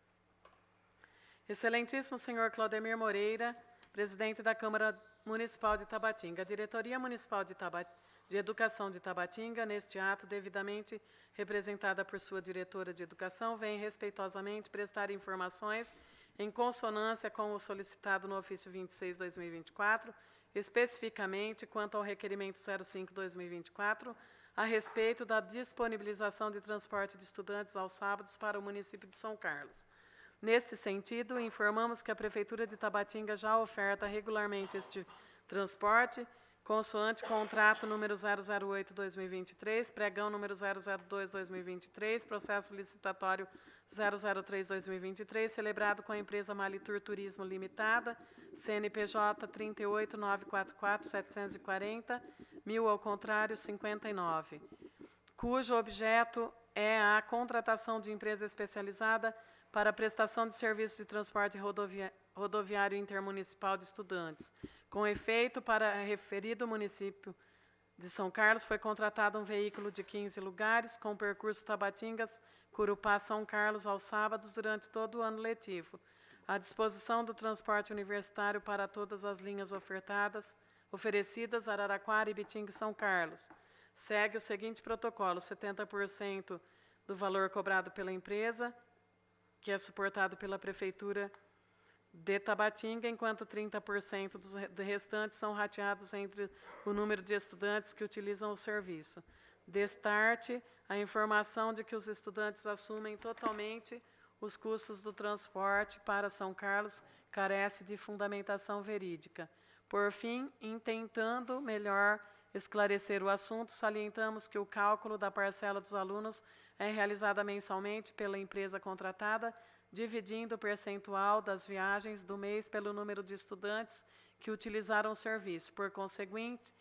Excelentíssimo senhor Claudemir Moreira, presidente da Câmara Municipal de Tabatinga. A Diretoria Municipal de Educação de Tabatinga, neste ato devidamente representada por sua diretora de Educação, vem respeitosamente prestar informações em consonância com o solicitado no ofício 26/2024, especificamente quanto ao requerimento 05/2024, a respeito da disponibilização de transporte de estudantes aos sábados para o município de São Carlos. Neste sentido, informamos que a Prefeitura de Tabatinga já oferta regularmente este transporte, consoante contrato número 008/2023, pregão número 002/2023, processo licitatório 003/2023, celebrado com a empresa Malitur Turismo Limitada, CNPJ 38.944.740, 1000 ao contrário 59, cujo objeto é a contratação de empresa especializada para a prestação de serviços de transporte rodoviário intermunicipal de estudantes. Com efeito, para referido município de São Carlos, foi contratado um veículo de 15 lugares, com percurso Tabatingas, Curupá, São Carlos, aos sábados, durante todo o ano letivo. À disposição do transporte universitário para todas as linhas oferecidas, Araraquara, Ibitinga e São Carlos. Segue o seguinte protocolo: 70% do valor cobrado pela empresa, que é suportado pela Prefeitura de Tabatinga, enquanto 30% dos restantes são rateados entre o número de estudantes que utilizam o serviço. Destarte a informação de que os estudantes assumem totalmente os custos do transporte para São Carlos, carece de fundamentação verídica. Por fim, intentando melhor esclarecer o assunto, salientamos que o cálculo da parcela dos alunos é realizada mensalmente pela empresa contratada, dividindo o percentual das viagens do mês pelo número de estudantes que utilizaram o serviço. Por conseguinte,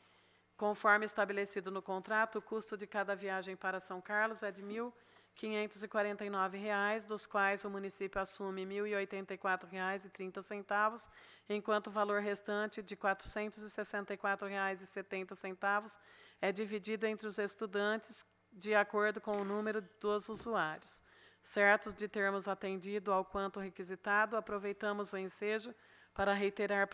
Conforme estabelecido no contrato, o custo de cada viagem para São Carlos é de R$ 1.549, dos quais o município assume R$ 1.084,30, enquanto o valor restante de R$ 464,70 é dividido entre os estudantes de acordo com o número dos usuários. Certos de termos atendido ao quanto requisitado, aproveitamos o ensejo para reiterar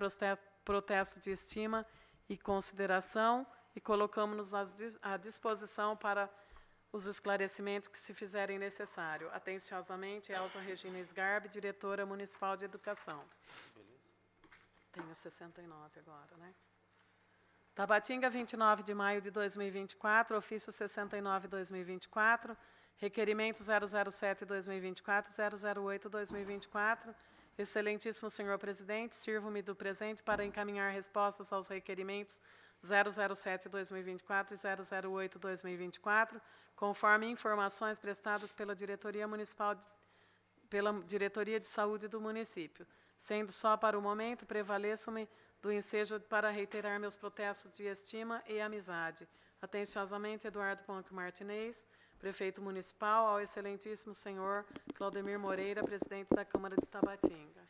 protesto de estima e consideração e colocamos-nos à disposição para os esclarecimentos que se fizerem necessário. Atenciosamente, Elza Regina Sgarbi, diretora municipal de educação. Tenho 69 agora, né? Tabatinga, 29 de maio de 2024, ofício 69/2024, requerimento 007/2024, 008/2024. Excelentíssimo senhor presidente, sirvo-me do presente para encaminhar respostas aos requerimentos 007/2024 e 008/2024, conforme informações prestadas pela Diretoria de Saúde do município. Sendo só para o momento, prevaleço-me do ensejo para reiterar meus protestos de estima e amizade. Atenciosamente, Eduardo Ponque Martinez, prefeito municipal, ao excelentíssimo senhor Claudemir Moreira, presidente da Câmara de Tabatinga.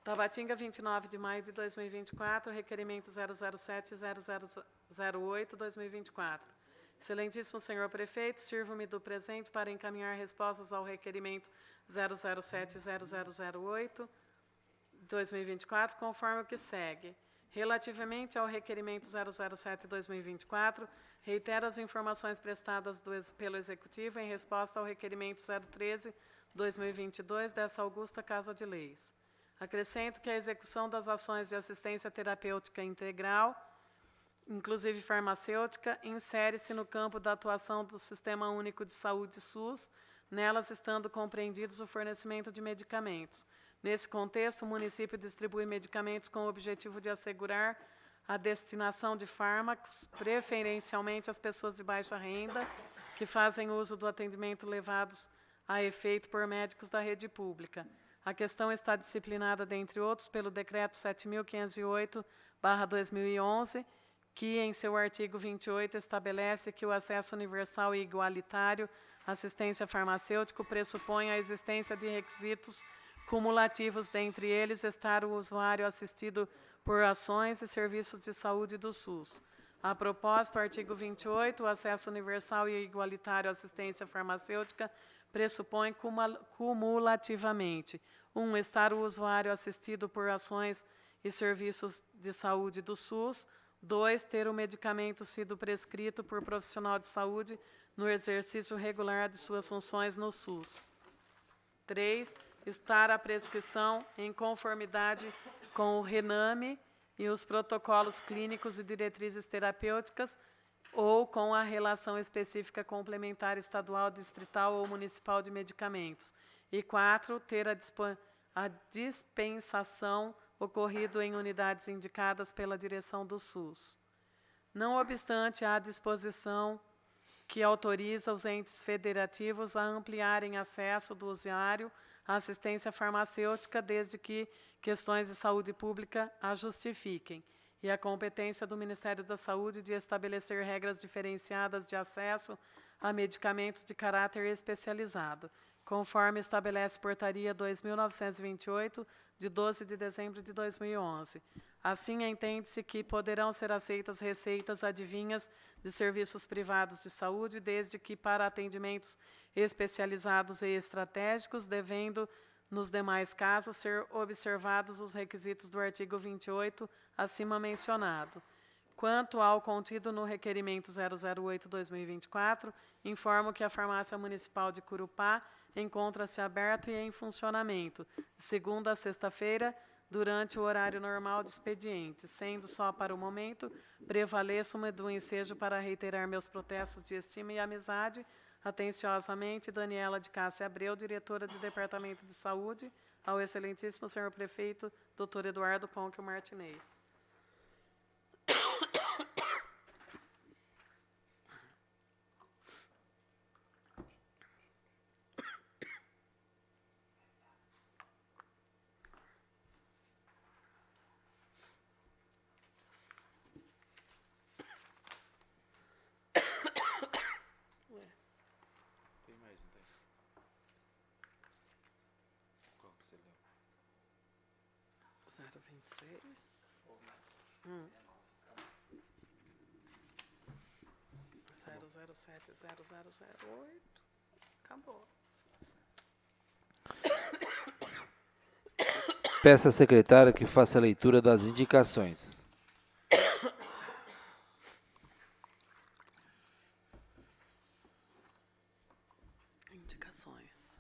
Tabatinga, 29 de maio de 2024, requerimento 007 e 0008/2024. Excelentíssimo senhor prefeito, sirvo-me do presente para encaminhar respostas ao requerimento 007 e 0008/2024, conforme o que segue. Relativamente ao requerimento 007/2024, reitero as informações prestadas pelo Executivo em resposta ao requerimento 013/2022 dessa augusta Casa de Leis. Acrescento que a execução das ações de assistência terapêutica integral, inclusive farmacêutica, insere-se no campo da atuação do Sistema Único de Saúde SUS, nelas estando compreendidos o fornecimento de medicamentos. Nesse contexto, o município distribui medicamentos com o objetivo de assegurar a destinação de fármacos, preferencialmente às pessoas de baixa renda, que fazem uso do atendimento levados a efeito por médicos da rede pública. A questão está disciplinada, dentre outros, pelo Decreto 7.508/2011, que, em seu artigo 28, estabelece que o acesso universal e igualitário à assistência farmacêutica pressupõe a existência de requisitos cumulativos, dentre eles estar o usuário assistido por ações e serviços de saúde do SUS. A propósito, o artigo 28, o acesso universal e igualitário à assistência farmacêutica pressupõe cumulativamente: 1. Estar o usuário assistido por ações e serviços de saúde do SUS. 2. Ter o medicamento sido prescrito por profissional de saúde no exercício regular de suas funções no SUS. 3. Estar a prescrição em conformidade com o RENAME e os protocolos clínicos e diretrizes terapêuticas ou com a relação específica complementar estadual, distrital ou municipal de medicamentos. E 4. Ter a dispensação ocorrido em unidades indicadas pela direção do SUS. Não obstante, há disposição que autoriza os entes federativos a ampliarem acesso do usuário à assistência farmacêutica, desde que questões de saúde pública a justifiquem, e a competência do Ministério da Saúde de estabelecer regras diferenciadas de acesso a medicamentos de caráter especializado, conforme estabelece Portaria 2.928, de 12 de dezembro de 2011. Assim, entende-se que poderão ser aceitas receitas adivinhas de serviços privados de saúde, desde que para atendimentos especializados e estratégicos, devendo, nos demais casos, ser observados os requisitos do artigo 28, acima mencionado. Quanto ao contido no requerimento 008/2024, informo que a Farmácia Municipal de Curupá encontra-se aberta e em funcionamento, de segunda a sexta-feira, durante o horário normal de expediente, sendo só para o momento, prevaleço-me do ensejo para reiterar meus protestos de estima e amizade. Atenciosamente, Daniela de Cássia Abreu, diretora do Departamento de Saúde, ao excelentíssimo senhor prefeito, Dr. Eduardo Ponque Martinez. 026. 0070008. Acabou. Peço à secretária que faça a leitura das indicações. Indicações.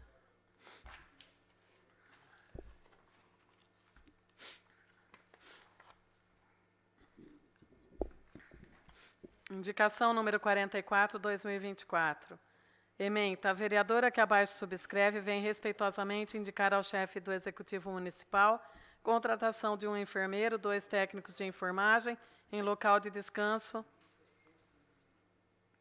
Indicação número 44, 2024. Ementa, a vereadora que abaixo subscreve vem respeitosamente indicar ao chefe do Executivo Municipal contratação de um enfermeiro, 2 técnicos de enfermagem em local de descanso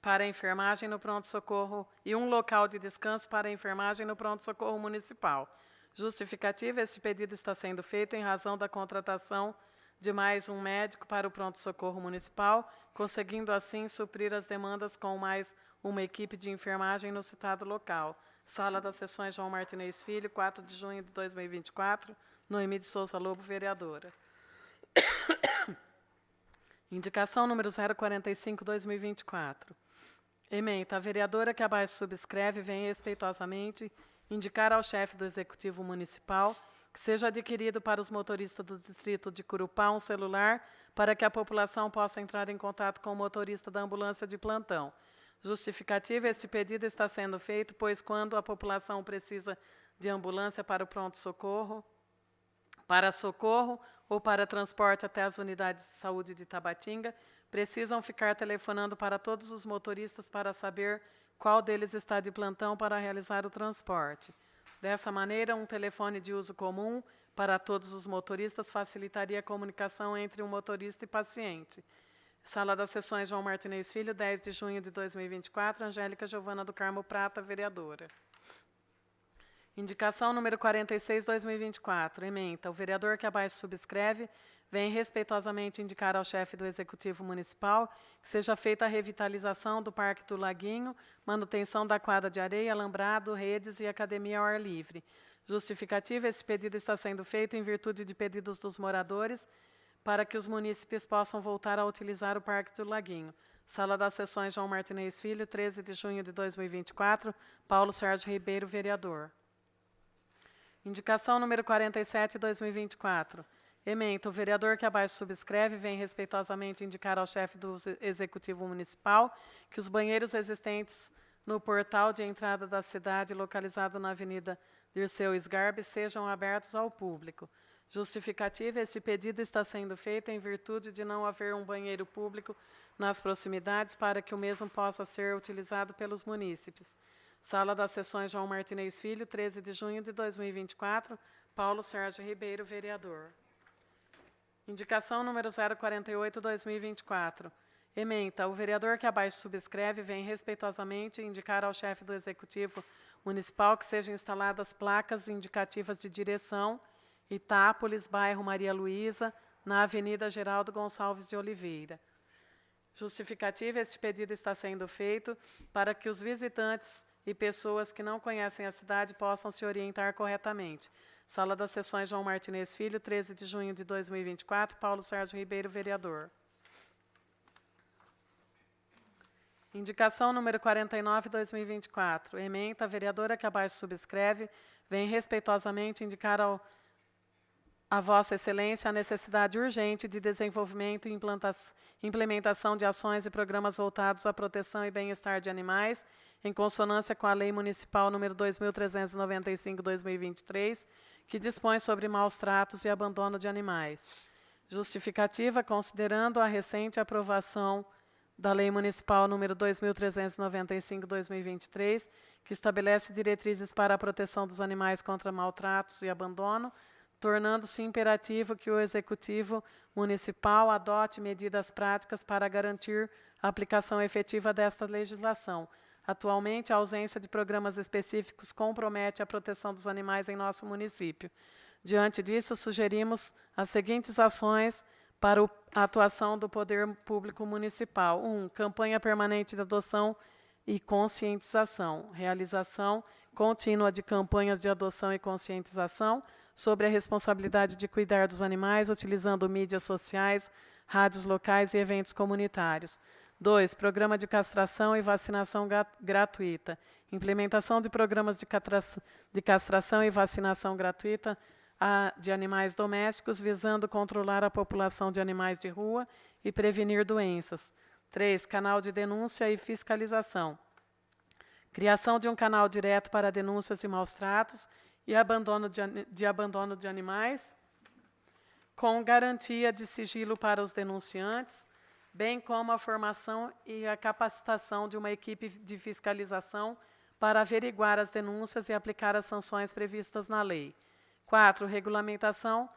para enfermagem no pronto-socorro e um local de descanso para enfermagem no pronto-socorro municipal. Justificativa, este pedido está sendo feito em razão da contratação de mais um médico para o pronto-socorro municipal, conseguindo assim suprir as demandas com mais uma equipe de enfermagem no citado local. Sala das Sessões João Martinez Filho, 4 de junho de 2024, Noemi de Souza Lobo, vereadora. Indicação número 045, 2024. Ementa, a vereadora que abaixo subscreve vem respeitosamente indicar ao chefe do Executivo Municipal que seja adquirido para os motoristas do distrito de Curupá um celular para que a população possa entrar em contato com o motorista da ambulância de plantão. Justificativa, este pedido está sendo feito, pois quando a população precisa de ambulância para o pronto-socorro, para socorro ou para transporte até as unidades de saúde de Tabatinga, precisam ficar telefonando para todos os motoristas para saber qual deles está de plantão para realizar o transporte. Dessa maneira, um telefone de uso comum para todos os motoristas facilitaria a comunicação entre o motorista e paciente. Sala das Sessões João Martinez Filho, 10 de junho de 2024, Angélica Giovana do Carmo Prata, vereadora. Indicação número 46, 2024. Ementa, o vereador que abaixo subscreve vem respeitosamente indicar ao chefe do Executivo Municipal que seja feita a revitalização do Parque do Laguinho, manutenção da quadra de areia, alambrado, redes e academia ao ar livre. Justificativa, esse pedido está sendo feito em virtude de pedidos dos moradores para que os munícipes possam voltar a utilizar o Parque do Laguinho. Sala das Sessões João Martinez Filho, 13 de junho de 2024, Paulo Sérgio Ribeiro, vereador. Indicação número 47, 2024. Ementa, o vereador que abaixo subscreve vem respeitosamente indicar ao chefe do Executivo Municipal que os banheiros existentes no portal de entrada da cidade, localizado na Avenida Dirceu Sgarbi, sejam abertos ao público. Justificativa, este pedido está sendo feito em virtude de não haver um banheiro público nas proximidades para que o mesmo possa ser utilizado pelos munícipes. Sala das Sessões João Martinez Filho, 13 de junho de 2024, Paulo Sérgio Ribeiro, vereador. Indicação número 048, 2024. Ementa, o vereador que abaixo subscreve vem respeitosamente indicar ao chefe do Executivo Municipal que sejam instaladas placas indicativas de direção Itápolis, bairro Maria Luísa, na Avenida Geraldo Gonçalves de Oliveira. Justificativa, este pedido está sendo feito para que os visitantes e pessoas que não conhecem a cidade possam se orientar corretamente. Sala das Sessões João Martinez Filho, 13 de junho de 2024, Paulo Sérgio Ribeiro, vereador. Indicação número 49, 2024. Ementa, a vereadora que abaixo subscreve vem respeitosamente indicar a Vossa Excelência a necessidade urgente de desenvolvimento e implementação de ações e programas voltados à proteção e bem-estar de animais, em consonância com a Lei Municipal número 2395/2023, que dispõe sobre maus tratos e abandono de animais. Justificativa, considerando a recente aprovação da Lei Municipal número 2395/2023, que estabelece diretrizes para a proteção dos animais contra maltratos e abandono, tornando-se imperativo que o Executivo Municipal adote medidas práticas para garantir a aplicação efetiva desta legislação. Atualmente, a ausência de programas específicos compromete a proteção dos animais em nosso município. Diante disso, sugerimos as seguintes ações para a atuação do Poder Público Municipal. 1. Campanha permanente de adoção e conscientização. Realização contínua de campanhas de adoção e conscientização, sobre a responsabilidade de cuidar dos animais utilizando mídias sociais, rádios locais e eventos comunitários. 2. Programa de castração e vacinação gratuita. Implementação de programas de castração e vacinação gratuita de animais domésticos, visando controlar a população de animais de rua e prevenir doenças. 3. Canal de denúncia e fiscalização. Criação de um canal direto para denúncias de maus-tratos e abandono de animais, com garantia de sigilo para os denunciantes, bem como a formação e a capacitação de uma equipe de fiscalização para averiguar as denúncias e aplicar as sanções previstas na lei. 4. Regulamentação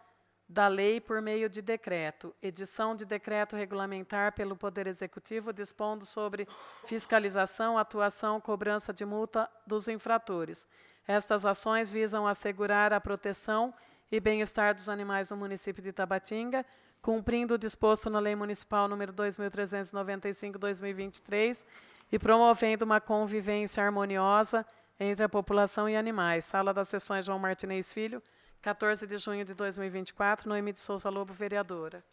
da lei por meio de decreto. Edição de decreto regulamentar pelo Poder Executivo dispondo sobre fiscalização, atuação, cobrança de multa dos infratores. Estas ações visam assegurar a proteção e bem-estar dos animais no município de Tabatinga, cumprindo o disposto na Lei Municipal número 2.395/2023 e promovendo uma convivência harmoniosa entre a população e animais. Sala das Sessões João Martinez Filho, 14 de junho de 2024, Noemi de Souza Lobo, vereadora.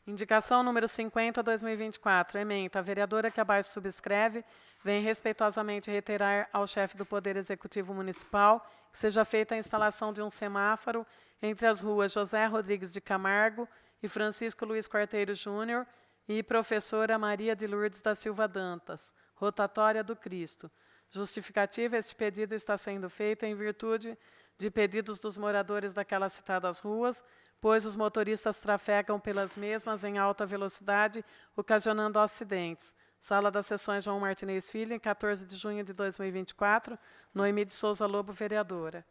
Indicação número 50/2024, ementa. A vereadora que abaixo subscreve vem respeitosamente reiterar ao chefe do Poder Executivo Municipal que seja feita a instalação de um semáforo entre as ruas José Rodrigues de Camargo e Francisco Luiz Quarteiro Júnior e Professora Maria de Lourdes da Silva Dantas, rotatória do Cristo. Justificativa, este pedido está sendo feito em virtude de pedidos dos moradores daquelas citadas ruas, pois os motoristas trafegam pelas mesmas em alta velocidade, ocasionando acidentes. Sala das Sessões João Martinez Filho, em 14 de junho de 2024, Noemi de Souza Lobo, vereadora.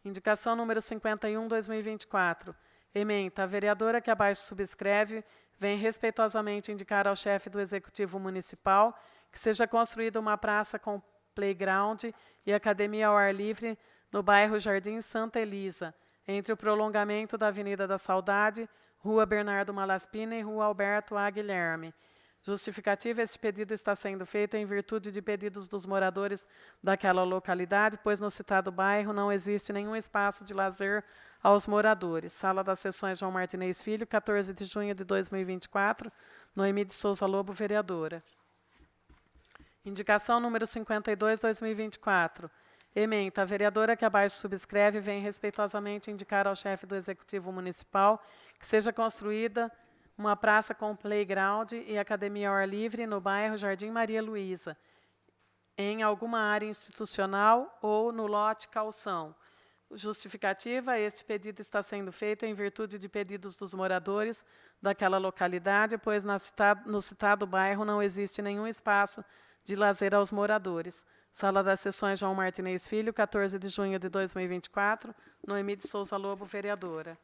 Indicação número 51/2024. Ementa. A vereadora que abaixo subscreve vem respeitosamente indicar ao chefe do Executivo Municipal que seja construída uma praça com playground e academia ao ar livre no bairro Jardim Santa Elisa, entre o prolongamento da Avenida da Saudade, Rua Bernardo Malaspina e Rua Alberto A. Guilherme. Justificativa, este pedido está sendo feito em virtude de pedidos dos moradores daquela localidade, pois no citado bairro não existe nenhum espaço de lazer aos moradores. Sala das Sessões João Martinez Filho, 14 de junho de 2024, Noemi de Souza Lobo, vereadora. Indicação número 52/2024. Ementa. A vereadora que abaixo subscreve vem respeitosamente indicar ao chefe do Executivo Municipal que seja construída uma praça com playground e academia ao ar livre no bairro Jardim Maria Luísa, em alguma área institucional ou no lote calção. Justificativa, este pedido está sendo feito em virtude de pedidos dos moradores daquela localidade, pois no citado bairro não existe nenhum espaço de lazer aos moradores. Sala das Sessões João Martinez Filho, 14 de junho de 2024, Noemi de Souza Lobo, vereadora.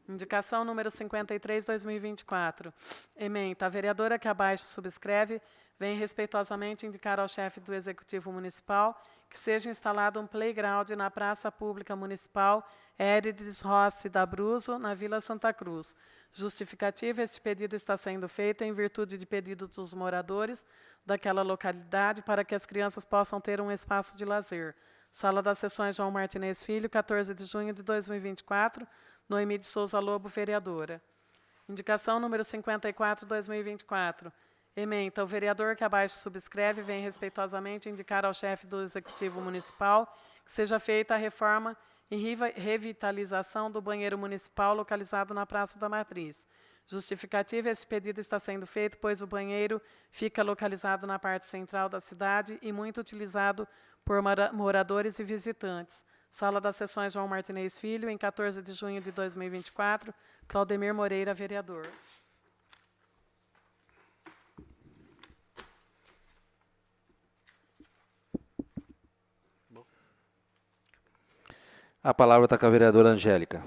Indicação número 53/2024. Ementa. A vereadora que abaixo subscreve vem respeitosamente indicar ao chefe do Executivo Municipal que seja instalado um playground na Praça Pública Municipal Érides Rossi da Bruso, na Vila Santa Cruz. Justificativa, este pedido está sendo feito em virtude de pedidos dos moradores daquela localidade para que as crianças possam ter um espaço de lazer. Sala das Sessões João Martinez Filho, 14 de junho de 2024, Noemi de Souza Lobo, vereadora. Indicação número 54/2024. Ementa. O vereador que abaixo subscreve vem respeitosamente indicar ao chefe do Executivo Municipal que seja feita a reforma e revitalização do banheiro municipal localizado na Praça da Matriz. Justificativa, esse pedido está sendo feito, pois o banheiro fica localizado na parte central da cidade e muito utilizado por moradores e visitantes. Sala das Sessões João Martinez Filho, em 14 de junho de 2024, Claudemir Moreira, vereador. A palavra está com a vereadora Angélica.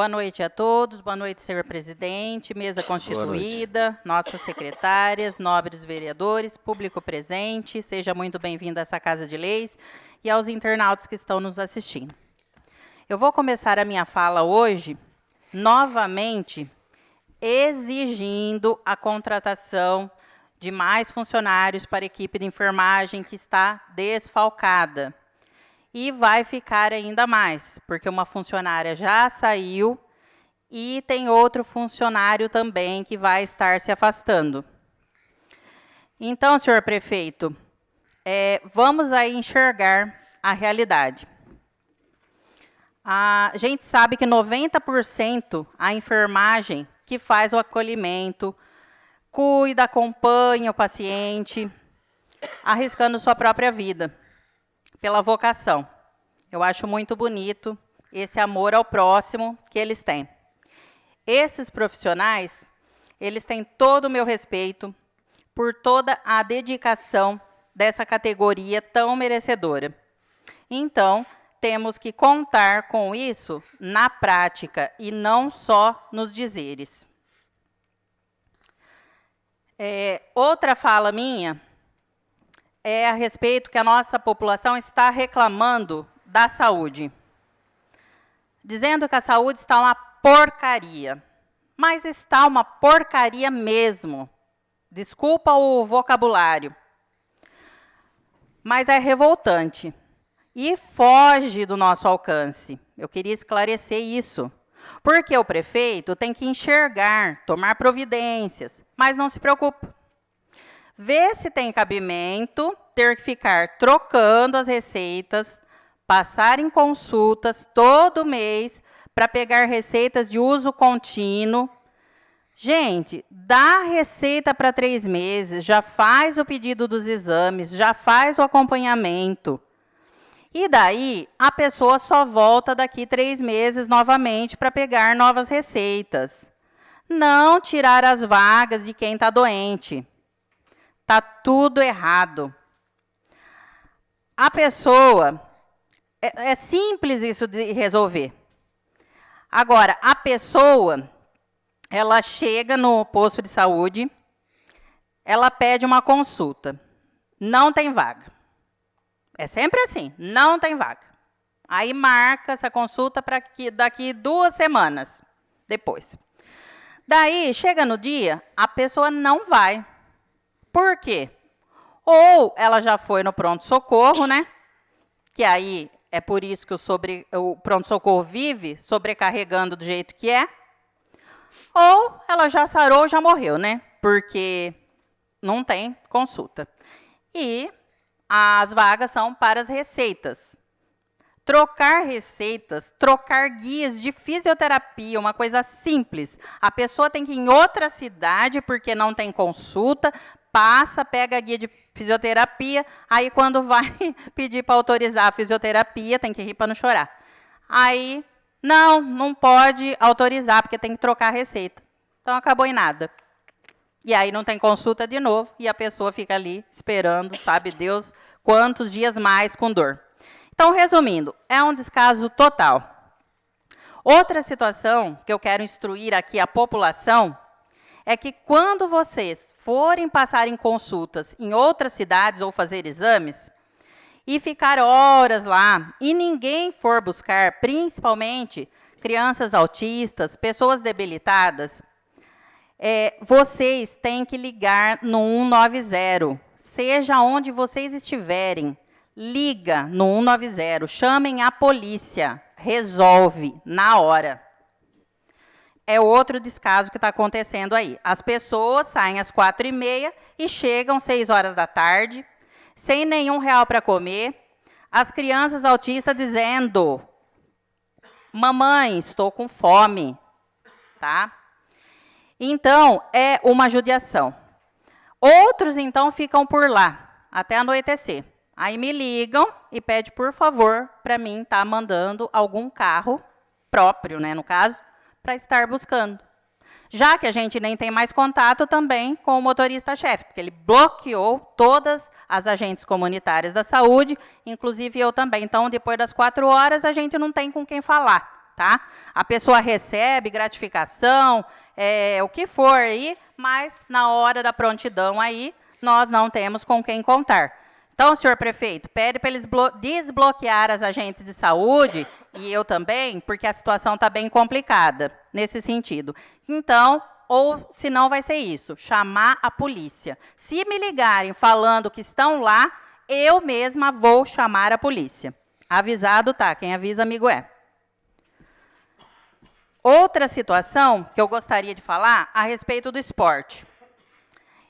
Boa noite a todos, boa noite, senhor presidente, mesa constituída, nossas secretárias, nobres vereadores, público presente, seja muito bem-vindo a essa Casa de Leis e aos internautas que estão nos assistindo. Eu vou começar a minha fala hoje, novamente, exigindo a contratação de mais funcionários para a equipe de enfermagem que está desfalcada. E vai ficar ainda mais, porque uma funcionária já saiu e tem outro funcionário também que vai estar se afastando. Então, senhor prefeito, vamos aí enxergar a realidade. A gente sabe que 90% a enfermagem que faz o acolhimento, cuida, acompanha o paciente, arriscando sua própria vida, pela vocação. Eu acho muito bonito esse amor ao próximo que eles têm. Esses profissionais, eles têm todo o meu respeito por toda a dedicação dessa categoria tão merecedora. Então, temos que contar com isso na prática e não só nos dizeres. Outra fala minha é a respeito que a nossa população está reclamando da saúde. Dizendo que a saúde está uma porcaria. Mas está uma porcaria mesmo. Desculpa o vocabulário. Mas é revoltante. E foge do nosso alcance. Eu queria esclarecer isso. Porque o prefeito tem que enxergar, tomar providências, mas não se preocupe. Vê se tem cabimento ter que ficar trocando as receitas, passar em consultas todo mês para pegar receitas de uso contínuo. Gente, dá receita para 3 meses, já faz o pedido dos exames, já faz o acompanhamento. E daí, a pessoa só volta daqui 3 meses novamente para pegar novas receitas. Não tirar as vagas de quem está doente. Está tudo errado. A pessoa, é simples isso de resolver. Agora, a pessoa, ela chega no posto de saúde, ela pede uma consulta. Não tem vaga. É sempre assim, não tem vaga. Aí marca essa consulta para daqui 2 semanas depois. Daí, chega no dia, a pessoa não vai. Por quê? Ou ela já foi no pronto-socorro, né? Que aí é por isso que o pronto-socorro vive sobrecarregando do jeito que é. Ou ela já sarou, já morreu, né? Porque não tem consulta. E as vagas são para as receitas. Trocar receitas, trocar guias de fisioterapia, uma coisa simples. A pessoa tem que ir em outra cidade porque não tem consulta, passa, pega a guia de fisioterapia, aí quando vai pedir para autorizar a fisioterapia, tem que rir para não chorar. Aí, não pode autorizar, porque tem que trocar a receita. Então, acabou em nada. E aí não tem consulta de novo, e a pessoa fica ali esperando, sabe Deus, quantos dias mais com dor. Então, resumindo, é um descaso total. Outra situação que eu quero instruir aqui a população é que quando vocês forem passar em consultas em outras cidades ou fazer exames e ficar horas lá e ninguém for buscar, principalmente crianças autistas, pessoas debilitadas, vocês têm que ligar no 190, seja onde vocês estiverem, liga no 190, chamem a polícia, resolve na hora. É outro descaso que está acontecendo aí. As pessoas saem às 4h30 e chegam às 6 horas da tarde, sem nenhum real para comer. As crianças autistas dizendo, mamãe, estou com fome, tá? Então, é uma judiação. Outros, então, ficam por lá, até anoitecer. Aí me ligam e pedem, por favor, para mim estar mandando algum carro próprio, né, no caso, para estar buscando. Já que a gente nem tem mais contato também com o motorista-chefe, porque ele bloqueou todas as agentes comunitárias da saúde, inclusive eu também. Então, depois das 4 horas, a gente não tem com quem falar. tá? A pessoa recebe gratificação, o que for aí, mas na hora da prontidão aí, nós não temos com quem contar. Então, senhor prefeito, pede para eles desbloquear as agentes de saúde, e eu também, porque a situação está bem complicada nesse sentido. Então, ou se não vai ser isso, chamar a polícia. Se me ligarem falando que estão lá, eu mesma vou chamar a polícia. Avisado tá, quem avisa amigo é. Outra situação que eu gostaria de falar a respeito do esporte.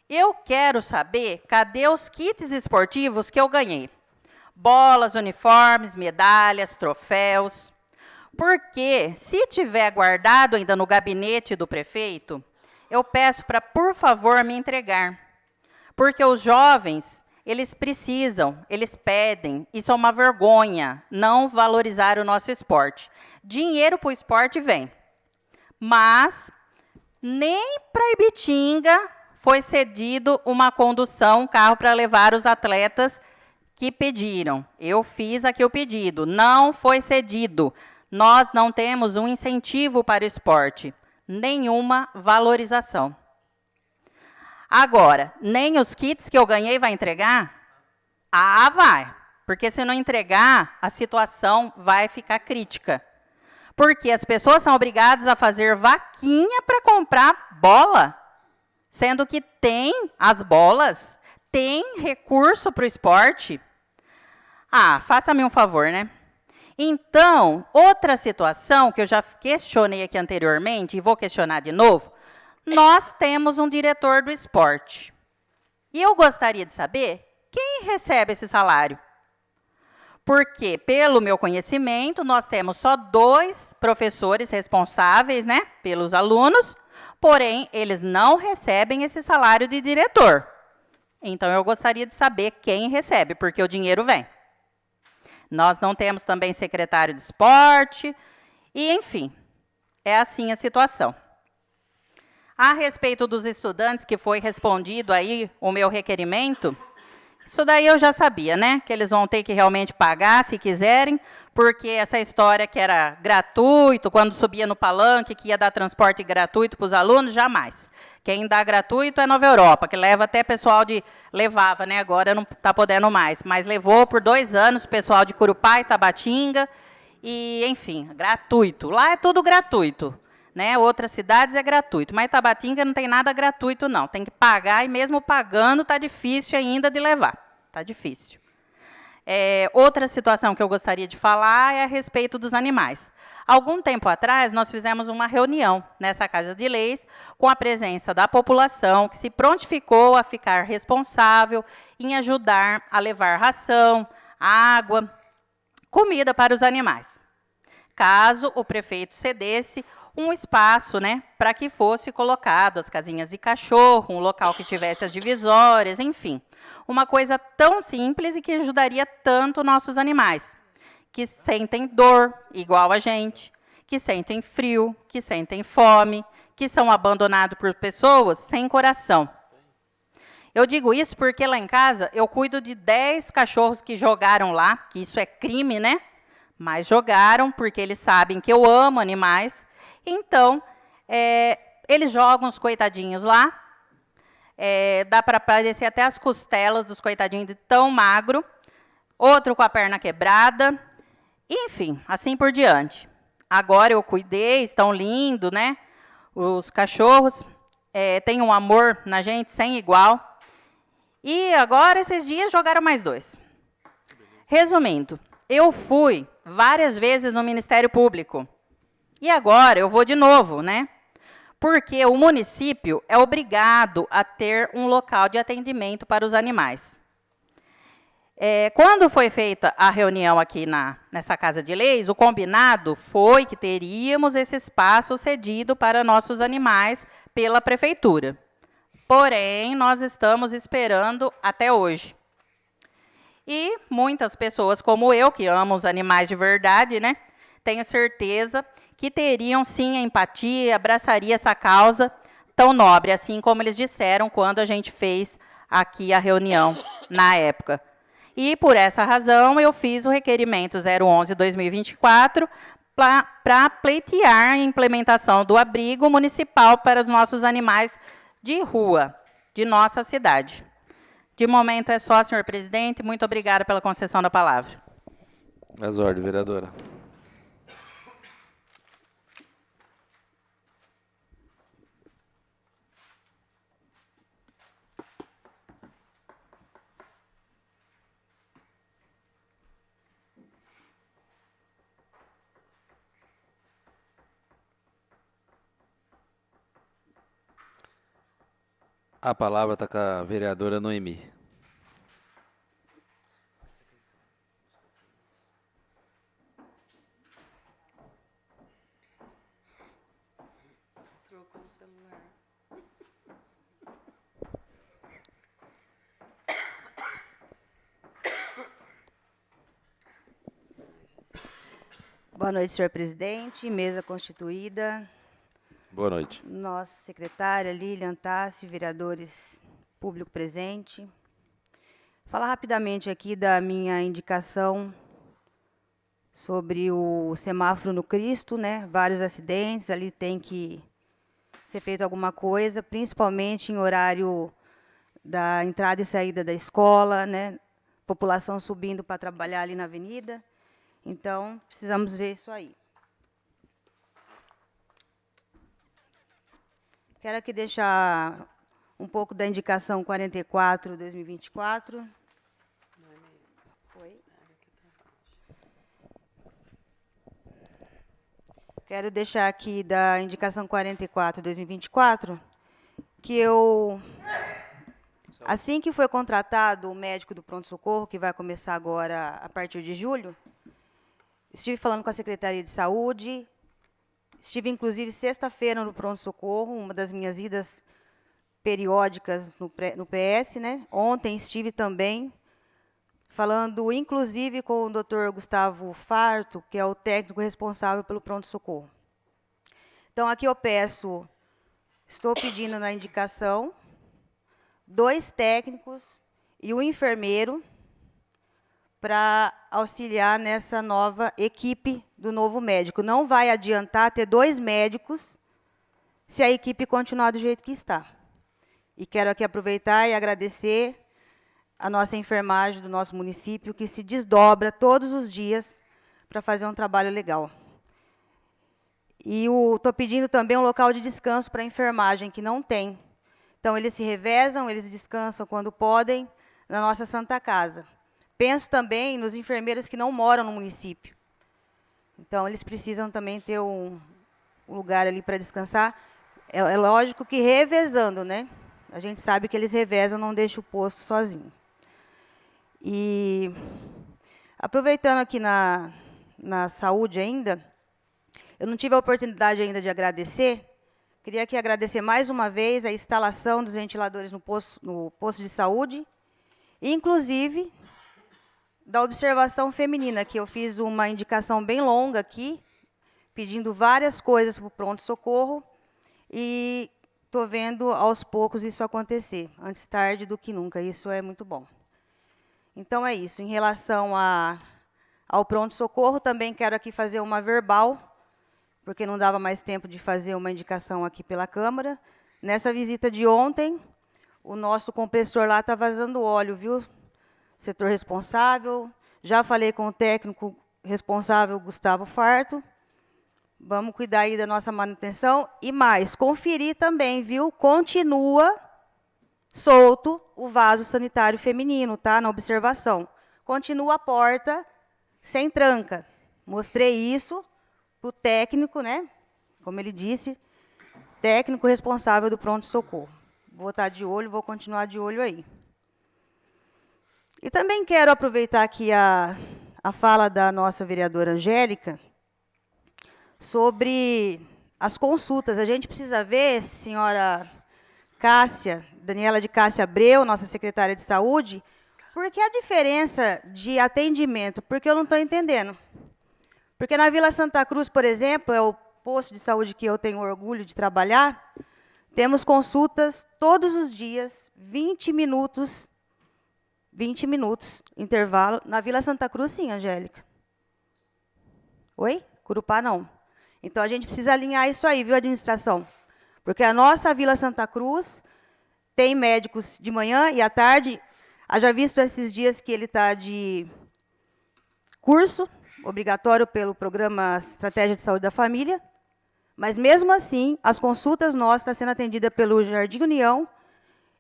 Eu quero saber, cadê os kits esportivos que eu ganhei? Bolas, uniformes, medalhas, troféus. Porque, se tiver guardado ainda no gabinete do prefeito, eu peço para, por favor, me entregar. Porque os jovens, eles precisam, eles pedem, isso é uma vergonha, não valorizar o nosso esporte. Dinheiro para o esporte vem, mas nem para Ibitinga foi cedido uma condução, um carro para levar os atletas que pediram. Eu fiz aqui o pedido, não foi cedido. Nós não temos um incentivo para o esporte, nenhuma valorização. Agora, nem os kits que eu ganhei vai entregar? Ah, vai, porque se não entregar, a situação vai ficar crítica. Porque as pessoas são obrigadas a fazer vaquinha para comprar bola, sendo que tem as bolas, tem recurso para o esporte. Ah, faça-me um favor, né? Então, outra situação que eu já questionei aqui anteriormente, e vou questionar de novo, nós temos um diretor do esporte. E eu gostaria de saber quem recebe esse salário. Porque, pelo meu conhecimento, nós temos só 2 professores responsáveis, né, pelos alunos, porém, eles não recebem esse salário de diretor. Então, eu gostaria de saber quem recebe, porque o dinheiro vem. Nós não temos também secretário de esporte, e, enfim, é assim a situação. A respeito dos estudantes, que foi respondido aí o meu requerimento, isso daí eu já sabia, né? Que eles vão ter que realmente pagar, se quiserem, porque essa história que era gratuito, quando subia no palanque, que ia dar transporte gratuito para os alunos, jamais. Quem dá gratuito é Nova Europa, que leva até pessoal de... Levava, né? Agora não está podendo mais, mas levou por 2 anos o pessoal de Curupá e Tabatinga, e, enfim, gratuito. Lá é tudo gratuito, né? Outras cidades é gratuito, mas Tabatinga não tem nada gratuito, não. Tem que pagar, e mesmo pagando, está difícil ainda de levar. Está difícil. Outra situação que eu gostaria de falar é a respeito dos animais. Algum tempo atrás, nós fizemos uma reunião nessa Casa de Leis, com a presença da população, que se prontificou a ficar responsável em ajudar a levar ração, água, comida para os animais. Caso o prefeito cedesse um espaço, né, para que fosse colocado as casinhas de cachorro, um local que tivesse as divisórias, enfim. Uma coisa tão simples e que ajudaria tanto nossos animais, que sentem dor, igual a gente, que sentem frio, que sentem fome, que são abandonados por pessoas sem coração. Eu digo isso porque lá em casa eu cuido de 10 cachorros que jogaram lá, que isso é crime, né? Mas jogaram porque eles sabem que eu amo animais. Então, eles jogam os coitadinhos lá, dá para aparecer até as costelas dos coitadinhos de tão magro, outro com a perna quebrada, enfim, assim por diante. Agora eu cuidei, estão lindos, né? Os cachorros têm um amor na gente sem igual. E agora, esses dias, jogaram mais 2. Resumindo, eu fui várias vezes no Ministério Público. E agora eu vou de novo, né? Porque o município é obrigado a ter um local de atendimento para os animais. Quando foi feita a reunião aqui nessa Casa de Leis, o combinado foi que teríamos esse espaço cedido para nossos animais pela prefeitura. Porém, nós estamos esperando até hoje. E muitas pessoas como eu, que amam os animais de verdade, né, tenho certeza que teriam, sim, a empatia, abraçaria essa causa tão nobre, assim como eles disseram quando a gente fez aqui a reunião na época. E, por essa razão, eu fiz o requerimento 011-2024, para pleitear a implementação do abrigo municipal para os nossos animais de rua, de nossa cidade. De momento é só, senhor presidente. Muito obrigada pela concessão da palavra. Às ordens, vereadora. A palavra está com a vereadora Noemi. Trocou o celular. Boa noite, senhor presidente, mesa constituída, Boa noite. nossa secretária Lilian Tassi, vereadores público presente. Falar rapidamente aqui da minha indicação sobre o semáforo no Cristo, né? Vários acidentes, ali tem que ser feito alguma coisa, principalmente em horário da entrada e saída da escola, né? População subindo para trabalhar ali na avenida. Então, precisamos ver isso aí. Quero aqui deixar um pouco da indicação 44/2024. Oi? Quero deixar aqui da indicação 44/2024, que eu, assim que foi contratado o médico do pronto-socorro, que vai começar agora a partir de julho, estive falando com a Secretaria de Saúde, estive, inclusive, sexta-feira no pronto-socorro, uma das minhas idas periódicas no PS, né? Ontem estive também falando, inclusive, com o Dr. Gustavo Farto, que é o técnico responsável pelo pronto-socorro. Então, aqui eu peço, estou pedindo na indicação, 2 técnicos e um enfermeiro para auxiliar nessa nova equipe do novo médico. Não vai adiantar ter 2 médicos se a equipe continuar do jeito que está. E quero aqui aproveitar e agradecer a nossa enfermagem do nosso município, que se desdobra todos os dias para fazer um trabalho legal. E estou pedindo também um local de descanso para a enfermagem, que não tem. Então, eles se revezam, eles descansam quando podem, na nossa Santa Casa. Penso também nos enfermeiros que não moram no município. Então, eles precisam também ter um lugar ali para descansar. É lógico que revezando, né? A gente sabe que eles revezam, não deixam o posto sozinho. E, aproveitando aqui na saúde ainda, eu não tive a oportunidade ainda de agradecer. Queria aqui agradecer mais uma vez a instalação dos ventiladores no posto de saúde, e, inclusive, da observação feminina, que eu fiz uma indicação bem longa aqui, pedindo várias coisas para o pronto-socorro, e estou vendo aos poucos isso acontecer, antes tarde do que nunca, isso é muito bom. Então, é isso. Em relação ao pronto-socorro, também quero aqui fazer uma verbal, porque não dava mais tempo de fazer uma indicação aqui pela Câmara. Nessa visita de ontem, o nosso compressor lá está vazando óleo, viu? Setor responsável, já falei com o técnico responsável, Gustavo Farto. Vamos cuidar aí da nossa manutenção. E mais, conferir também, viu? Continua solto o vaso sanitário feminino, tá? Na observação. Continua a porta sem tranca. Mostrei isso para o técnico, né? Como ele disse, técnico responsável do pronto-socorro. Vou estar de olho, vou continuar de olho aí. E também quero aproveitar aqui a fala da nossa vereadora Angélica sobre as consultas. A gente precisa ver, senhora Cássia, Daniela de Cássia Abreu, nossa secretária de Saúde, por que a diferença de atendimento? Porque eu não estou entendendo. Porque na Vila Santa Cruz, por exemplo, é o posto de saúde que eu tenho orgulho de trabalhar, temos consultas todos os dias, 20 minutos, intervalo. Na Vila Santa Cruz, sim, Angélica. Oi? Curupá não. Então, a gente precisa alinhar isso aí, viu, administração? Porque a nossa Vila Santa Cruz tem médicos de manhã e à tarde. Haja visto esses dias que ele está de curso, obrigatório pelo programa Estratégia de Saúde da Família, mas, mesmo assim, as consultas nossas estão sendo atendidas pelo Jardim União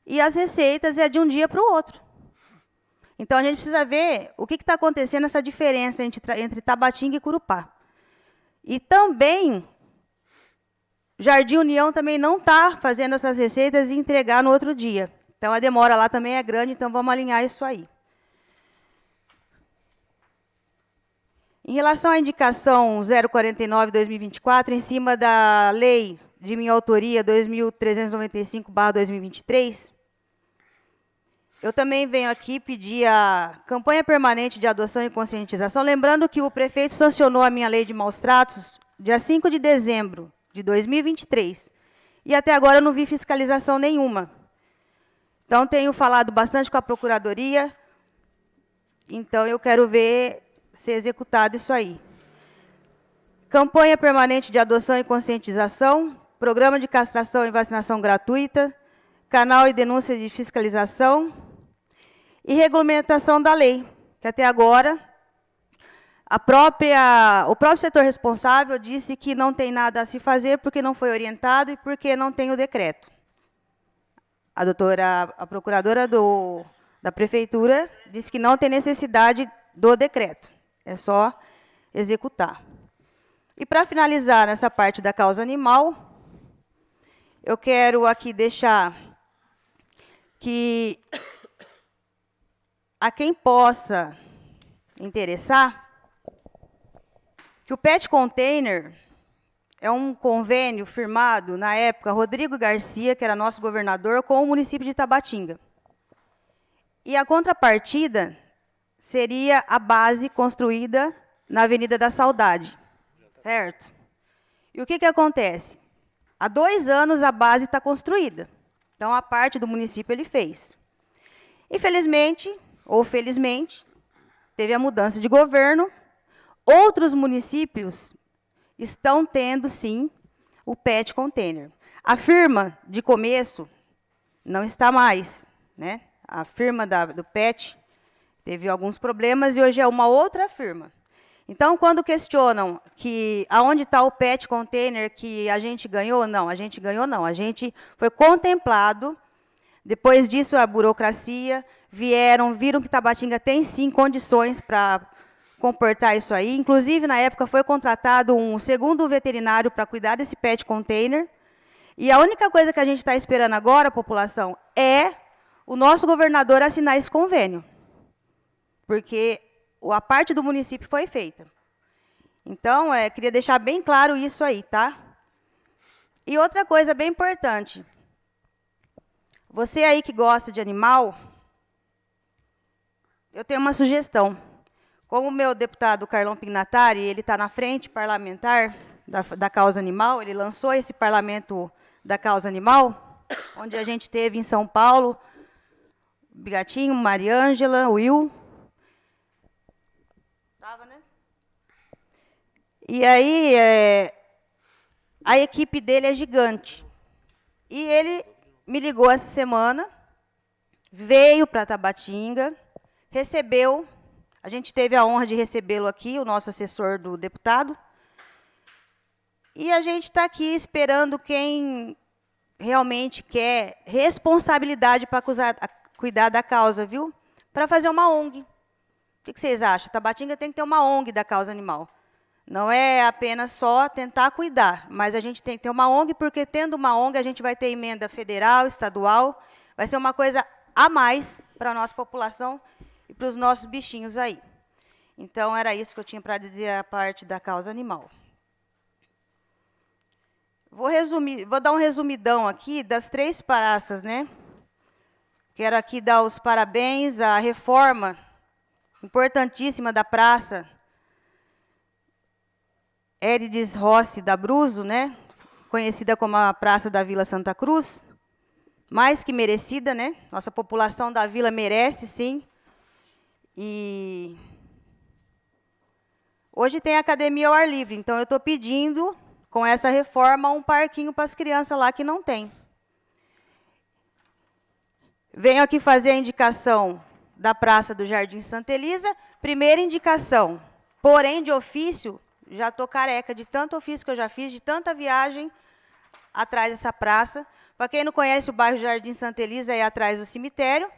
e as receitas é de um dia para o outro. Então, a gente precisa ver o que está acontecendo, essa diferença entre Tabatinga e Curupá. E também, Jardim União também não está fazendo essas receitas e entregar no outro dia. Então, a demora lá também é grande, então vamos alinhar isso aí. Em relação à indicação 049/2024, em cima da lei de minha autoria 2395/2023, eu também venho aqui pedir a campanha permanente de adoção e conscientização, lembrando que o prefeito sancionou a minha lei de maus tratos dia 5 de dezembro de 2023, e até agora eu não vi fiscalização nenhuma. Então, tenho falado bastante com a Procuradoria, então eu quero ver ser executado isso aí. Campanha permanente de adoção e conscientização, programa de castração e vacinação gratuita, canal e denúncia de fiscalização e regulamentação da lei, que até agora o próprio setor responsável disse que não tem nada a se fazer porque não foi orientado e porque não tem o decreto. A procuradora da prefeitura disse que não tem necessidade do decreto, é só executar. E, para finalizar nessa parte da causa animal, eu quero aqui deixar que a quem possa interessar, que o PET Container é um convênio firmado, na época, Rodrigo Garcia, que era nosso governador, com o município de Tabatinga. E a contrapartida seria a base construída na Avenida da Saudade, certo? E o que acontece? Há 2 anos a base está construída. Então, a parte do município ele fez. Infelizmente, ou felizmente, teve a mudança de governo. Outros municípios estão tendo, sim, o PET Container. A firma, de começo, não está mais, né? A firma do PET teve alguns problemas e hoje é uma outra firma. Então, quando questionam que aonde está o PET Container que a gente ganhou, não, a gente ganhou não, a gente foi contemplado. Depois disso, a burocracia, viram que Tabatinga tem, sim, condições para comportar isso aí. Inclusive, na época, foi contratado um segundo veterinário para cuidar desse PET Container. E a única coisa que a gente está esperando agora, população, é o nosso governador assinar esse convênio. Porque a parte do município foi feita. Então, queria deixar bem claro isso aí, tá? E outra coisa bem importante. Você aí que gosta de animal, eu tenho uma sugestão. Como o meu deputado Carlão Pignatari, ele está na frente parlamentar da causa animal, ele lançou esse parlamento da causa animal, onde a gente teve em São Paulo, Bigatinho, Mariângela, Will. Tava, né? E aí, a equipe dele é gigante. E ele me ligou essa semana, veio para Tabatinga, recebeu, a gente teve a honra de recebê-lo aqui, o nosso assessor do deputado, e a gente está aqui esperando quem realmente quer responsabilidade para cuidar da causa, viu? Para fazer uma ONG. O que vocês acham? Tabatinga tem que ter uma ONG da causa animal. Não é apenas só tentar cuidar, mas a gente tem que ter uma ONG, porque tendo uma ONG a gente vai ter emenda federal, estadual, vai ser uma coisa a mais para a nossa população e para os nossos bichinhos aí. Então, era isso que eu tinha para dizer a parte da causa animal. Vou dar um resumidão aqui das 3 praças, né? Quero aqui dar os parabéns à reforma importantíssima da praça Érides Rossi da Bruso, né? Conhecida como a Praça da Vila Santa Cruz, mais que merecida, né? Nossa população da vila merece, sim. E Hoje tem academia ao ar livre, então eu estou pedindo, com essa reforma, um parquinho para as crianças lá que não tem. Venho aqui fazer a indicação da Praça do Jardim Santa Elisa. Primeira indicação, porém de ofício, já estou careca de tanto ofício que eu já fiz, de tanta viagem atrás dessa praça. Para quem não conhece, o bairro Jardim Santa Elisa é atrás do cemitério,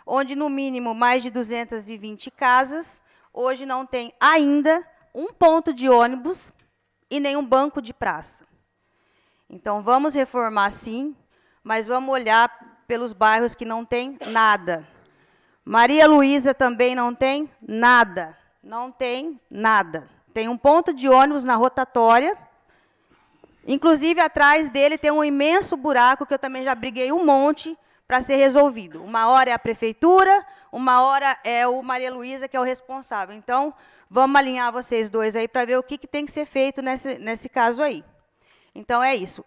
onde no mínimo mais de 220 casas. Hoje não tem ainda um ponto de ônibus e nenhum banco de praça. Então, vamos reformar sim, mas vamos olhar pelos bairros que não tem nada. Maria Luísa também não tem nada. Não tem nada. Tem um ponto de ônibus na rotatória. Inclusive, atrás dele tem um imenso buraco, que eu também já briguei um monte para ser resolvido. Uma hora é a prefeitura, uma hora é o Maria Luísa, que é o responsável. Então, vamos alinhar vocês dois aí para ver o que tem que ser feito nesse caso aí. Então, é isso.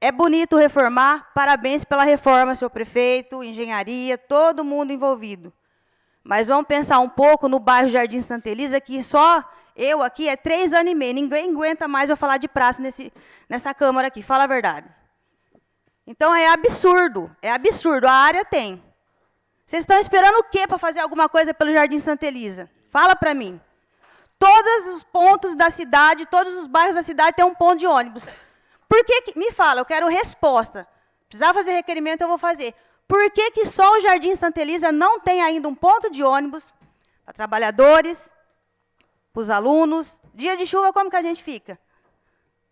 É bonito reformar, parabéns pela reforma, senhor prefeito, engenharia, todo mundo envolvido. Mas vamos pensar um pouco no bairro Jardim Santa Elisa, que só eu aqui é 3 anos e meio, ninguém aguenta mais eu falar de praça nessa Câmara aqui, fala a verdade. Então, é absurdo, a área tem. Vocês estão esperando o quê para fazer alguma coisa pelo Jardim Santa Elisa? Fala para mim. Todos os pontos da cidade, todos os bairros da cidade têm um ponto de ônibus. Por que, me fala, eu quero resposta. Precisar fazer requerimento, eu vou fazer. Por que só o Jardim Santa Elisa não tem ainda um ponto de ônibus para trabalhadores, para os alunos? Dia de chuva, como que a gente fica?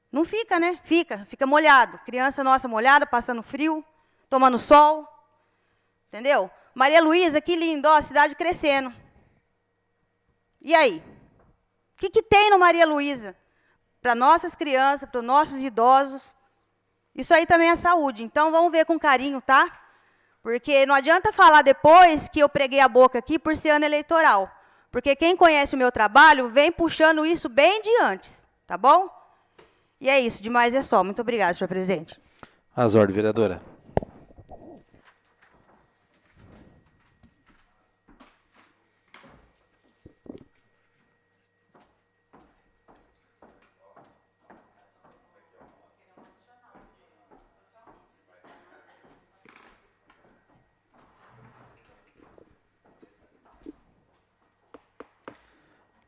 Não fica, né? Fica molhado. Criança nossa molhada, passando frio, tomando sol. Entendeu? Maria Luísa, que lindo, ó, a cidade crescendo. E aí? O que tem no Maria Luísa? Para nossas crianças, para os nossos idosos. Isso aí também é saúde. Então, vamos ver com carinho, tá? Porque não adianta falar depois que eu preguei a boca aqui por ser ano eleitoral. Porque quem conhece o meu trabalho vem puxando isso bem de antes. Tá bom? E é isso. Demais é só. Muito obrigada, senhor presidente. As ordens, vereadora.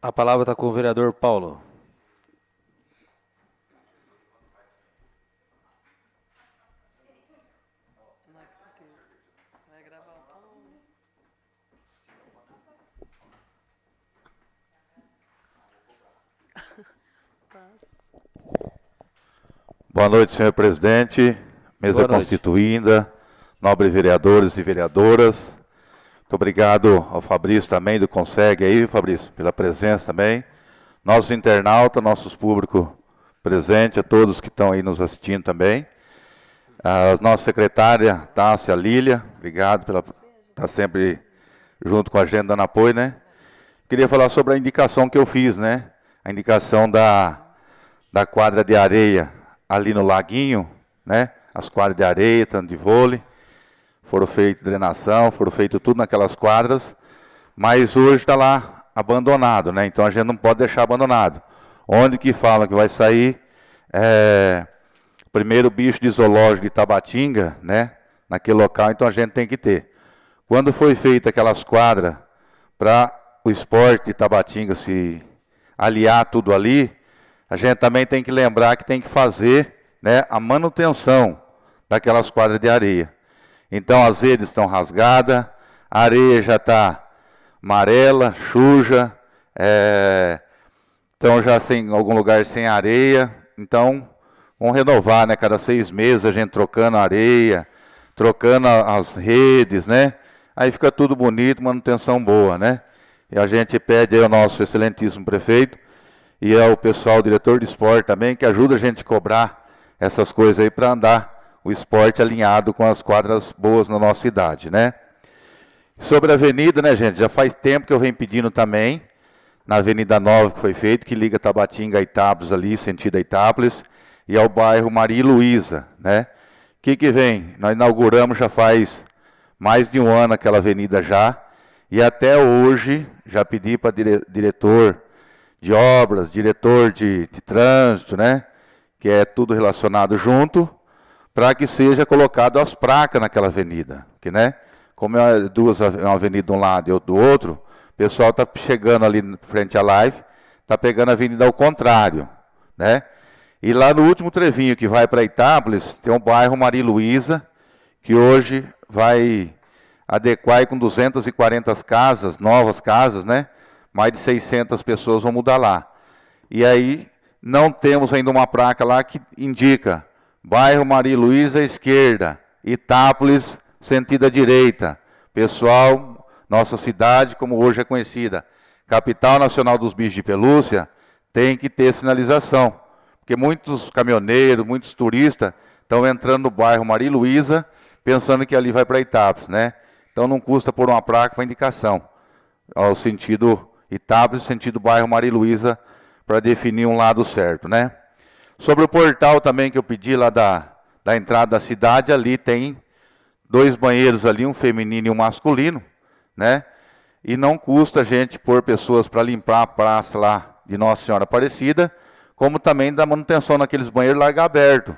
A palavra está com o vereador Paulo. Boa noite, senhor presidente, mesa constituída, nobres vereadores e vereadoras. Muito obrigado ao Fabrício também, do Consegue aí, Fabrício, pela presença também. Nossos internautas, nossos públicos presentes, a todos que estão aí nos assistindo também. A nossa secretária, Tássia Lília, obrigado pela estar sempre junto com a gente, dando apoio, né? Queria falar sobre a indicação que eu fiz, né? A indicação da quadra de areia ali no Laguinho, né? As quadras de areia, tanto de vôlei. Foram feitas drenação, foram feito tudo naquelas quadras, mas hoje está lá abandonado, né? Então a gente não pode deixar abandonado. Onde que falam que vai sair o primeiro bicho de zoológico de Tabatinga, né? Naquele local, então a gente tem que ter. Quando foi feita aquelas quadras para o esporte de Tabatinga se aliar tudo ali, a gente também tem que lembrar que tem que fazer, né, a manutenção daquelas quadras de areia. Então, as redes estão rasgadas, a areia já está amarela, suja, então já em algum lugar sem areia. Então, vamos renovar, né? Cada 6 meses a gente trocando a areia, trocando as redes, né? Aí fica tudo bonito, manutenção boa, né? E a gente pede aí ao nosso excelentíssimo prefeito e ao pessoal, diretor de esporte também, que ajuda a gente a cobrar essas coisas aí para andar o esporte alinhado com as quadras boas na nossa cidade, né? Sobre a avenida, né, gente, já faz tempo que eu venho pedindo também, na Avenida Nova que foi feito, que liga Tabatinga a Itápolis ali, sentido a Itápolis, e ao bairro Maria Luísa, né? O que vem? Nós inauguramos já faz mais de um ano aquela avenida já, e até hoje, já pedi para diretor de obras, diretor de trânsito, né? Que é tudo relacionado junto, para que seja colocado as placas naquela avenida, que, né? Como é uma avenida de um lado e outra do outro, o pessoal está chegando ali frente à live, está pegando a avenida ao contrário, né? E lá no último trevinho que vai para Itápolis, tem um bairro Maria Luísa, que hoje vai adequar aí com 240 casas, novas casas, né? Mais de 600 pessoas vão mudar lá. E aí não temos ainda uma placa lá que indica bairro Maria Luísa, esquerda, Itápolis, sentido à direita. Pessoal, nossa cidade, como hoje é conhecida, capital nacional dos bichos de pelúcia, tem que ter sinalização. Porque muitos caminhoneiros, muitos turistas estão entrando no bairro Maria Luísa, pensando que ali vai para Itápolis, né? Então não custa pôr uma placa para indicação, ao sentido Itápolis, sentido bairro Maria Luísa, para definir um lado certo, né? Sobre o portal também que eu pedi lá da entrada da cidade, ali tem 2 banheiros ali, um feminino e um masculino, né? E não custa a gente pôr pessoas para limpar a praça lá de Nossa Senhora Aparecida, como também da manutenção naqueles banheiros largar aberto,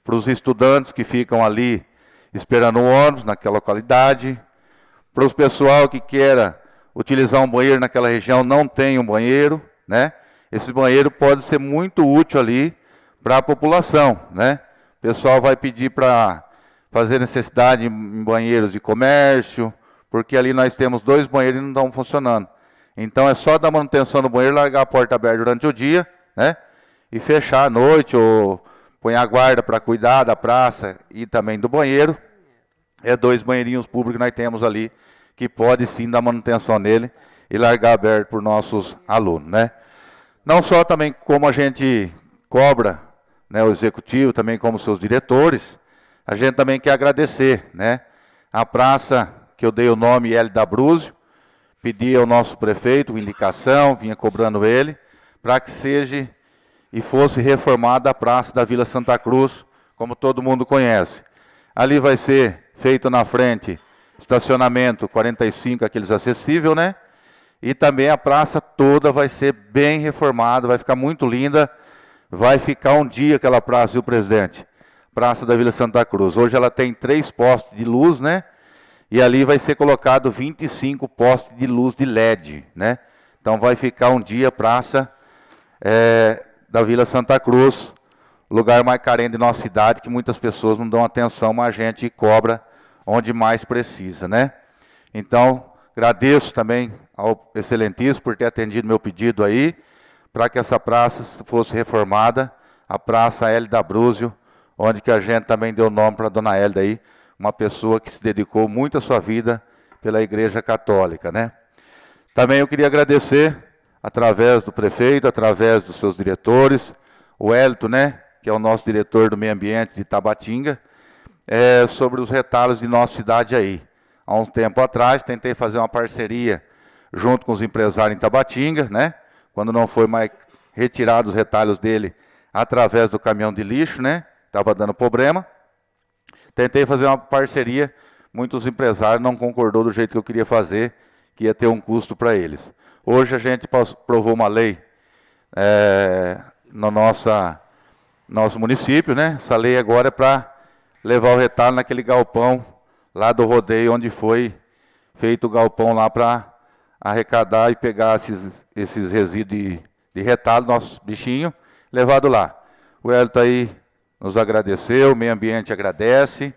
para os estudantes que ficam ali esperando o ônibus naquela localidade, para os pessoal que queira utilizar um banheiro naquela região, não tem um banheiro, né? Esse banheiro pode ser muito útil ali para a população, né? O pessoal vai pedir para fazer necessidade em banheiros de comércio, porque ali nós temos 2 banheiros e não estão funcionando. Então é só dar manutenção no banheiro, largar a porta aberta durante o dia, né? E fechar à noite, ou põe a guarda para cuidar da praça e também do banheiro. É 2 banheirinhos públicos que nós temos ali, que pode sim dar manutenção nele e largar aberto por nossos alunos, né? Não só também como a gente cobra, né, o executivo, também como seus diretores, a gente também quer agradecer, né? A praça que eu dei o nome Hélio D'Abruzio, pedi ao nosso prefeito indicação, vinha cobrando ele, para que seja e fosse reformada a praça da Vila Santa Cruz, como todo mundo conhece. Ali vai ser feito na frente estacionamento 45, aqueles acessível, né? E também a praça toda vai ser bem reformada, vai ficar muito linda. Vai ficar um dia aquela praça, viu, presidente? Praça da Vila Santa Cruz. Hoje ela tem 3 postes de luz, né? E ali vai ser colocado 25 postes de luz de LED, né? Então vai ficar um dia a praça da Vila Santa Cruz, lugar mais carente de nossa cidade, que muitas pessoas não dão atenção, mas a gente cobra onde mais precisa, né? Então, agradeço também ao excelentíssimo por ter atendido meu pedido aí, para que essa praça fosse reformada, a Praça Hélio D'Abruzio, onde que a gente também deu nome para a dona Hélida aí, uma pessoa que se dedicou muito a sua vida pela Igreja Católica, né? Também eu queria agradecer, através do prefeito, através dos seus diretores, o Hélito, né, que é o nosso diretor do meio ambiente de Tabatinga, sobre os retalhos de nossa cidade aí. Há um tempo atrás, tentei fazer uma parceria junto com os empresários em Tabatinga, né? Quando não foi mais retirado os retalhos dele através do caminhão de lixo, né? Estava dando problema. Tentei fazer uma parceria, muitos empresários não concordou do jeito que eu queria fazer, que ia ter um custo para eles. Hoje a gente aprovou uma lei no nosso município, né? Essa lei agora é para levar o retalho naquele galpão lá do rodeio, onde foi feito o galpão lá para arrecadar e pegar esses resíduos de retalho, nossos bichinhos, levado lá. O Hélio aí nos agradeceu, o meio ambiente agradece,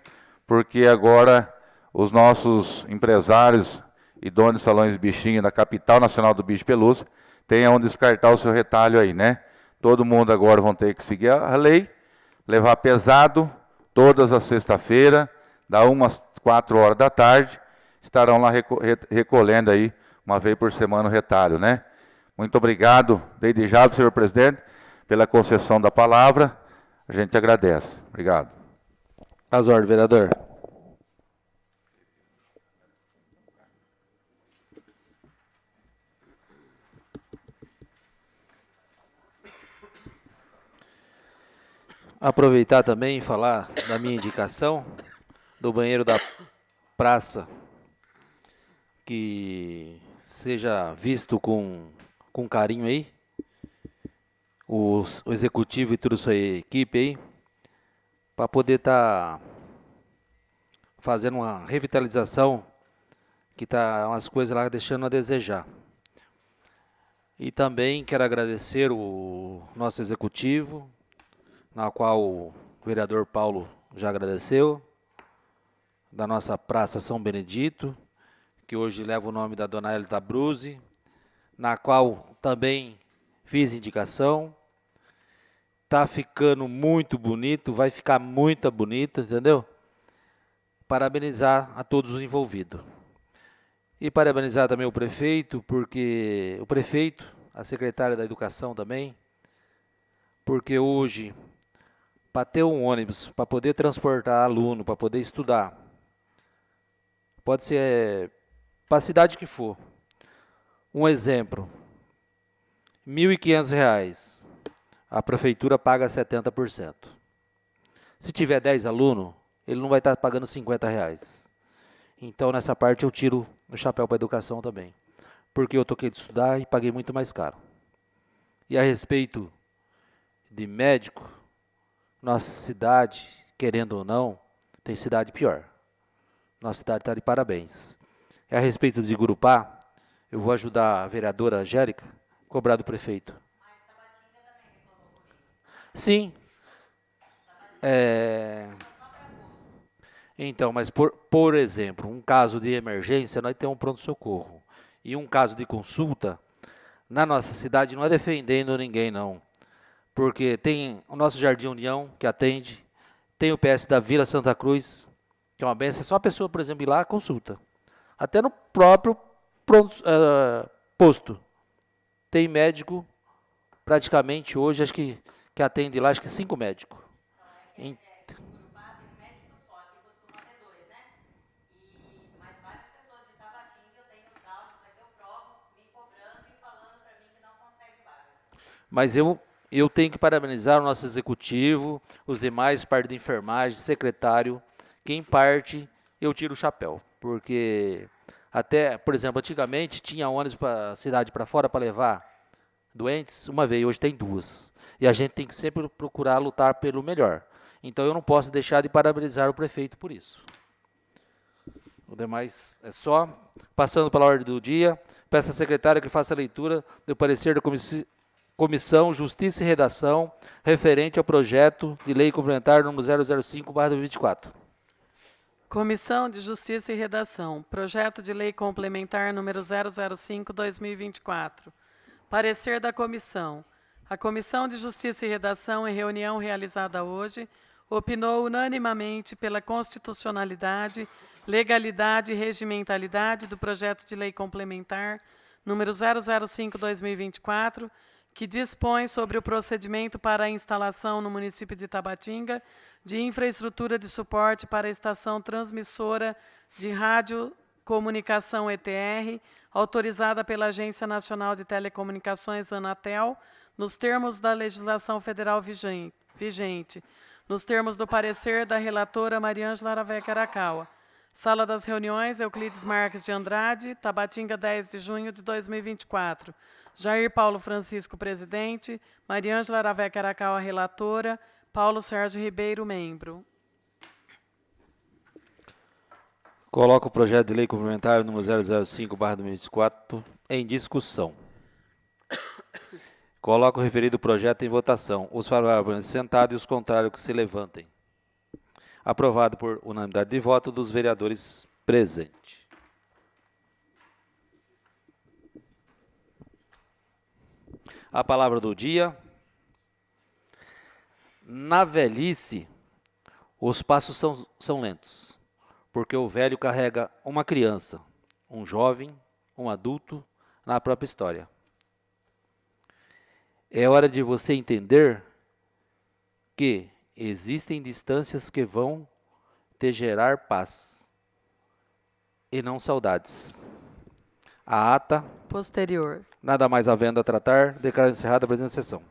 porque agora os nossos empresários e donos de salões de bichinho da capital nacional do bicho de pelúcia têm onde descartar o seu retalho aí, né? Todo mundo agora vão ter que seguir a lei, levar pesado, todas as sexta-feiras, da 1 às 4 horas da tarde, estarão lá recolhendo aí, uma vez por semana, o retalho, né? Muito obrigado, desde já, senhor presidente, pela concessão da palavra. A gente agradece. Obrigado. As ordens, vereador. Aproveitar também e falar da minha indicação do banheiro da praça, que seja visto com carinho aí, o executivo e toda a sua equipe aí, para poder estar fazendo uma revitalização que está umas coisas lá deixando a desejar. E também quero agradecer o nosso executivo, na qual o vereador Paulo já agradeceu, da nossa Praça São Benedito, que hoje leva o nome da dona Elita Bruzzi, na qual também fiz indicação. Está ficando muito bonito, vai ficar muito bonita, entendeu? Parabenizar a todos os envolvidos. E parabenizar também o prefeito, porque o prefeito, a secretária da Educação também, porque hoje, para ter um ônibus, para poder transportar aluno, para poder estudar, pode ser para a cidade que for. Um exemplo, R$ 1.500, a prefeitura paga 70%. Se tiver 10 alunos, ele não vai estar pagando R$ 50. Então, nessa parte, eu tiro o chapéu para a educação também. Porque eu toquei de estudar e paguei muito mais caro. E a respeito de médico, nossa cidade, querendo ou não, tem cidade pior. Nossa cidade está de parabéns. E a respeito de Gurupá, eu vou ajudar a vereadora Angélica a cobrar do prefeito. Mas Tabatinga também reclamou comigo. Sim. Então, mas por exemplo, um caso de emergência, nós temos um pronto-socorro. E um caso de consulta, na nossa cidade, não é defendendo ninguém, não. Porque tem o nosso Jardim União, que atende, tem o PS da Vila Santa Cruz, que é uma benção, só a pessoa, por exemplo, ir lá, consulta. Até no próprio posto. Tem médico, praticamente hoje, acho que atende lá, acho que 5 médicos. Mas eu tenho que parabenizar o nosso executivo, os demais, parte de enfermagem, secretário, que em parte eu tiro o chapéu, porque até, por exemplo, antigamente tinha ônibus para a cidade para fora para levar doentes, uma vez, hoje tem 2. E a gente tem que sempre procurar lutar pelo melhor. Então eu não posso deixar de parabenizar o prefeito por isso. O demais é só. Passando pela ordem do dia, peço à secretária que faça a leitura do parecer da Comissão Justiça e Redação, referente ao projeto de lei complementar número 005/2024. Comissão de Justiça e Redação. Projeto de lei complementar número 005/2024. Parecer da comissão. A Comissão de Justiça e Redação, em reunião realizada hoje, opinou unanimemente pela constitucionalidade, legalidade e regimentalidade do projeto de lei complementar número 005/2024, que dispõe sobre o procedimento para a instalação no município de Tabatinga de infraestrutura de suporte para a estação transmissora de radiocomunicação ETR, autorizada pela Agência Nacional de Telecomunicações, Anatel, nos termos da legislação federal vigente, nos termos do parecer da relatora Mariângela Aravec Arakawa. Sala das Reuniões, Euclides Marques de Andrade, Tabatinga, 10 de junho de 2024. Jair Paulo Francisco, presidente. Mariângela Aravec Arakawa, relatora. Paulo Sérgio Ribeiro, membro. Coloco o projeto de lei complementar número 005/2024 em discussão. Coloco o referido projeto em votação. Os favoráveis sentados e os contrários que se levantem. Aprovado por unanimidade de voto dos vereadores presentes. A palavra do dia. Na velhice, os passos são lentos, porque o velho carrega uma criança, um jovem, um adulto na própria história. É hora de você entender que existem distâncias que vão te gerar paz e não saudades. A ata Posterior. Nada mais havendo a tratar, declaro encerrada a presente sessão.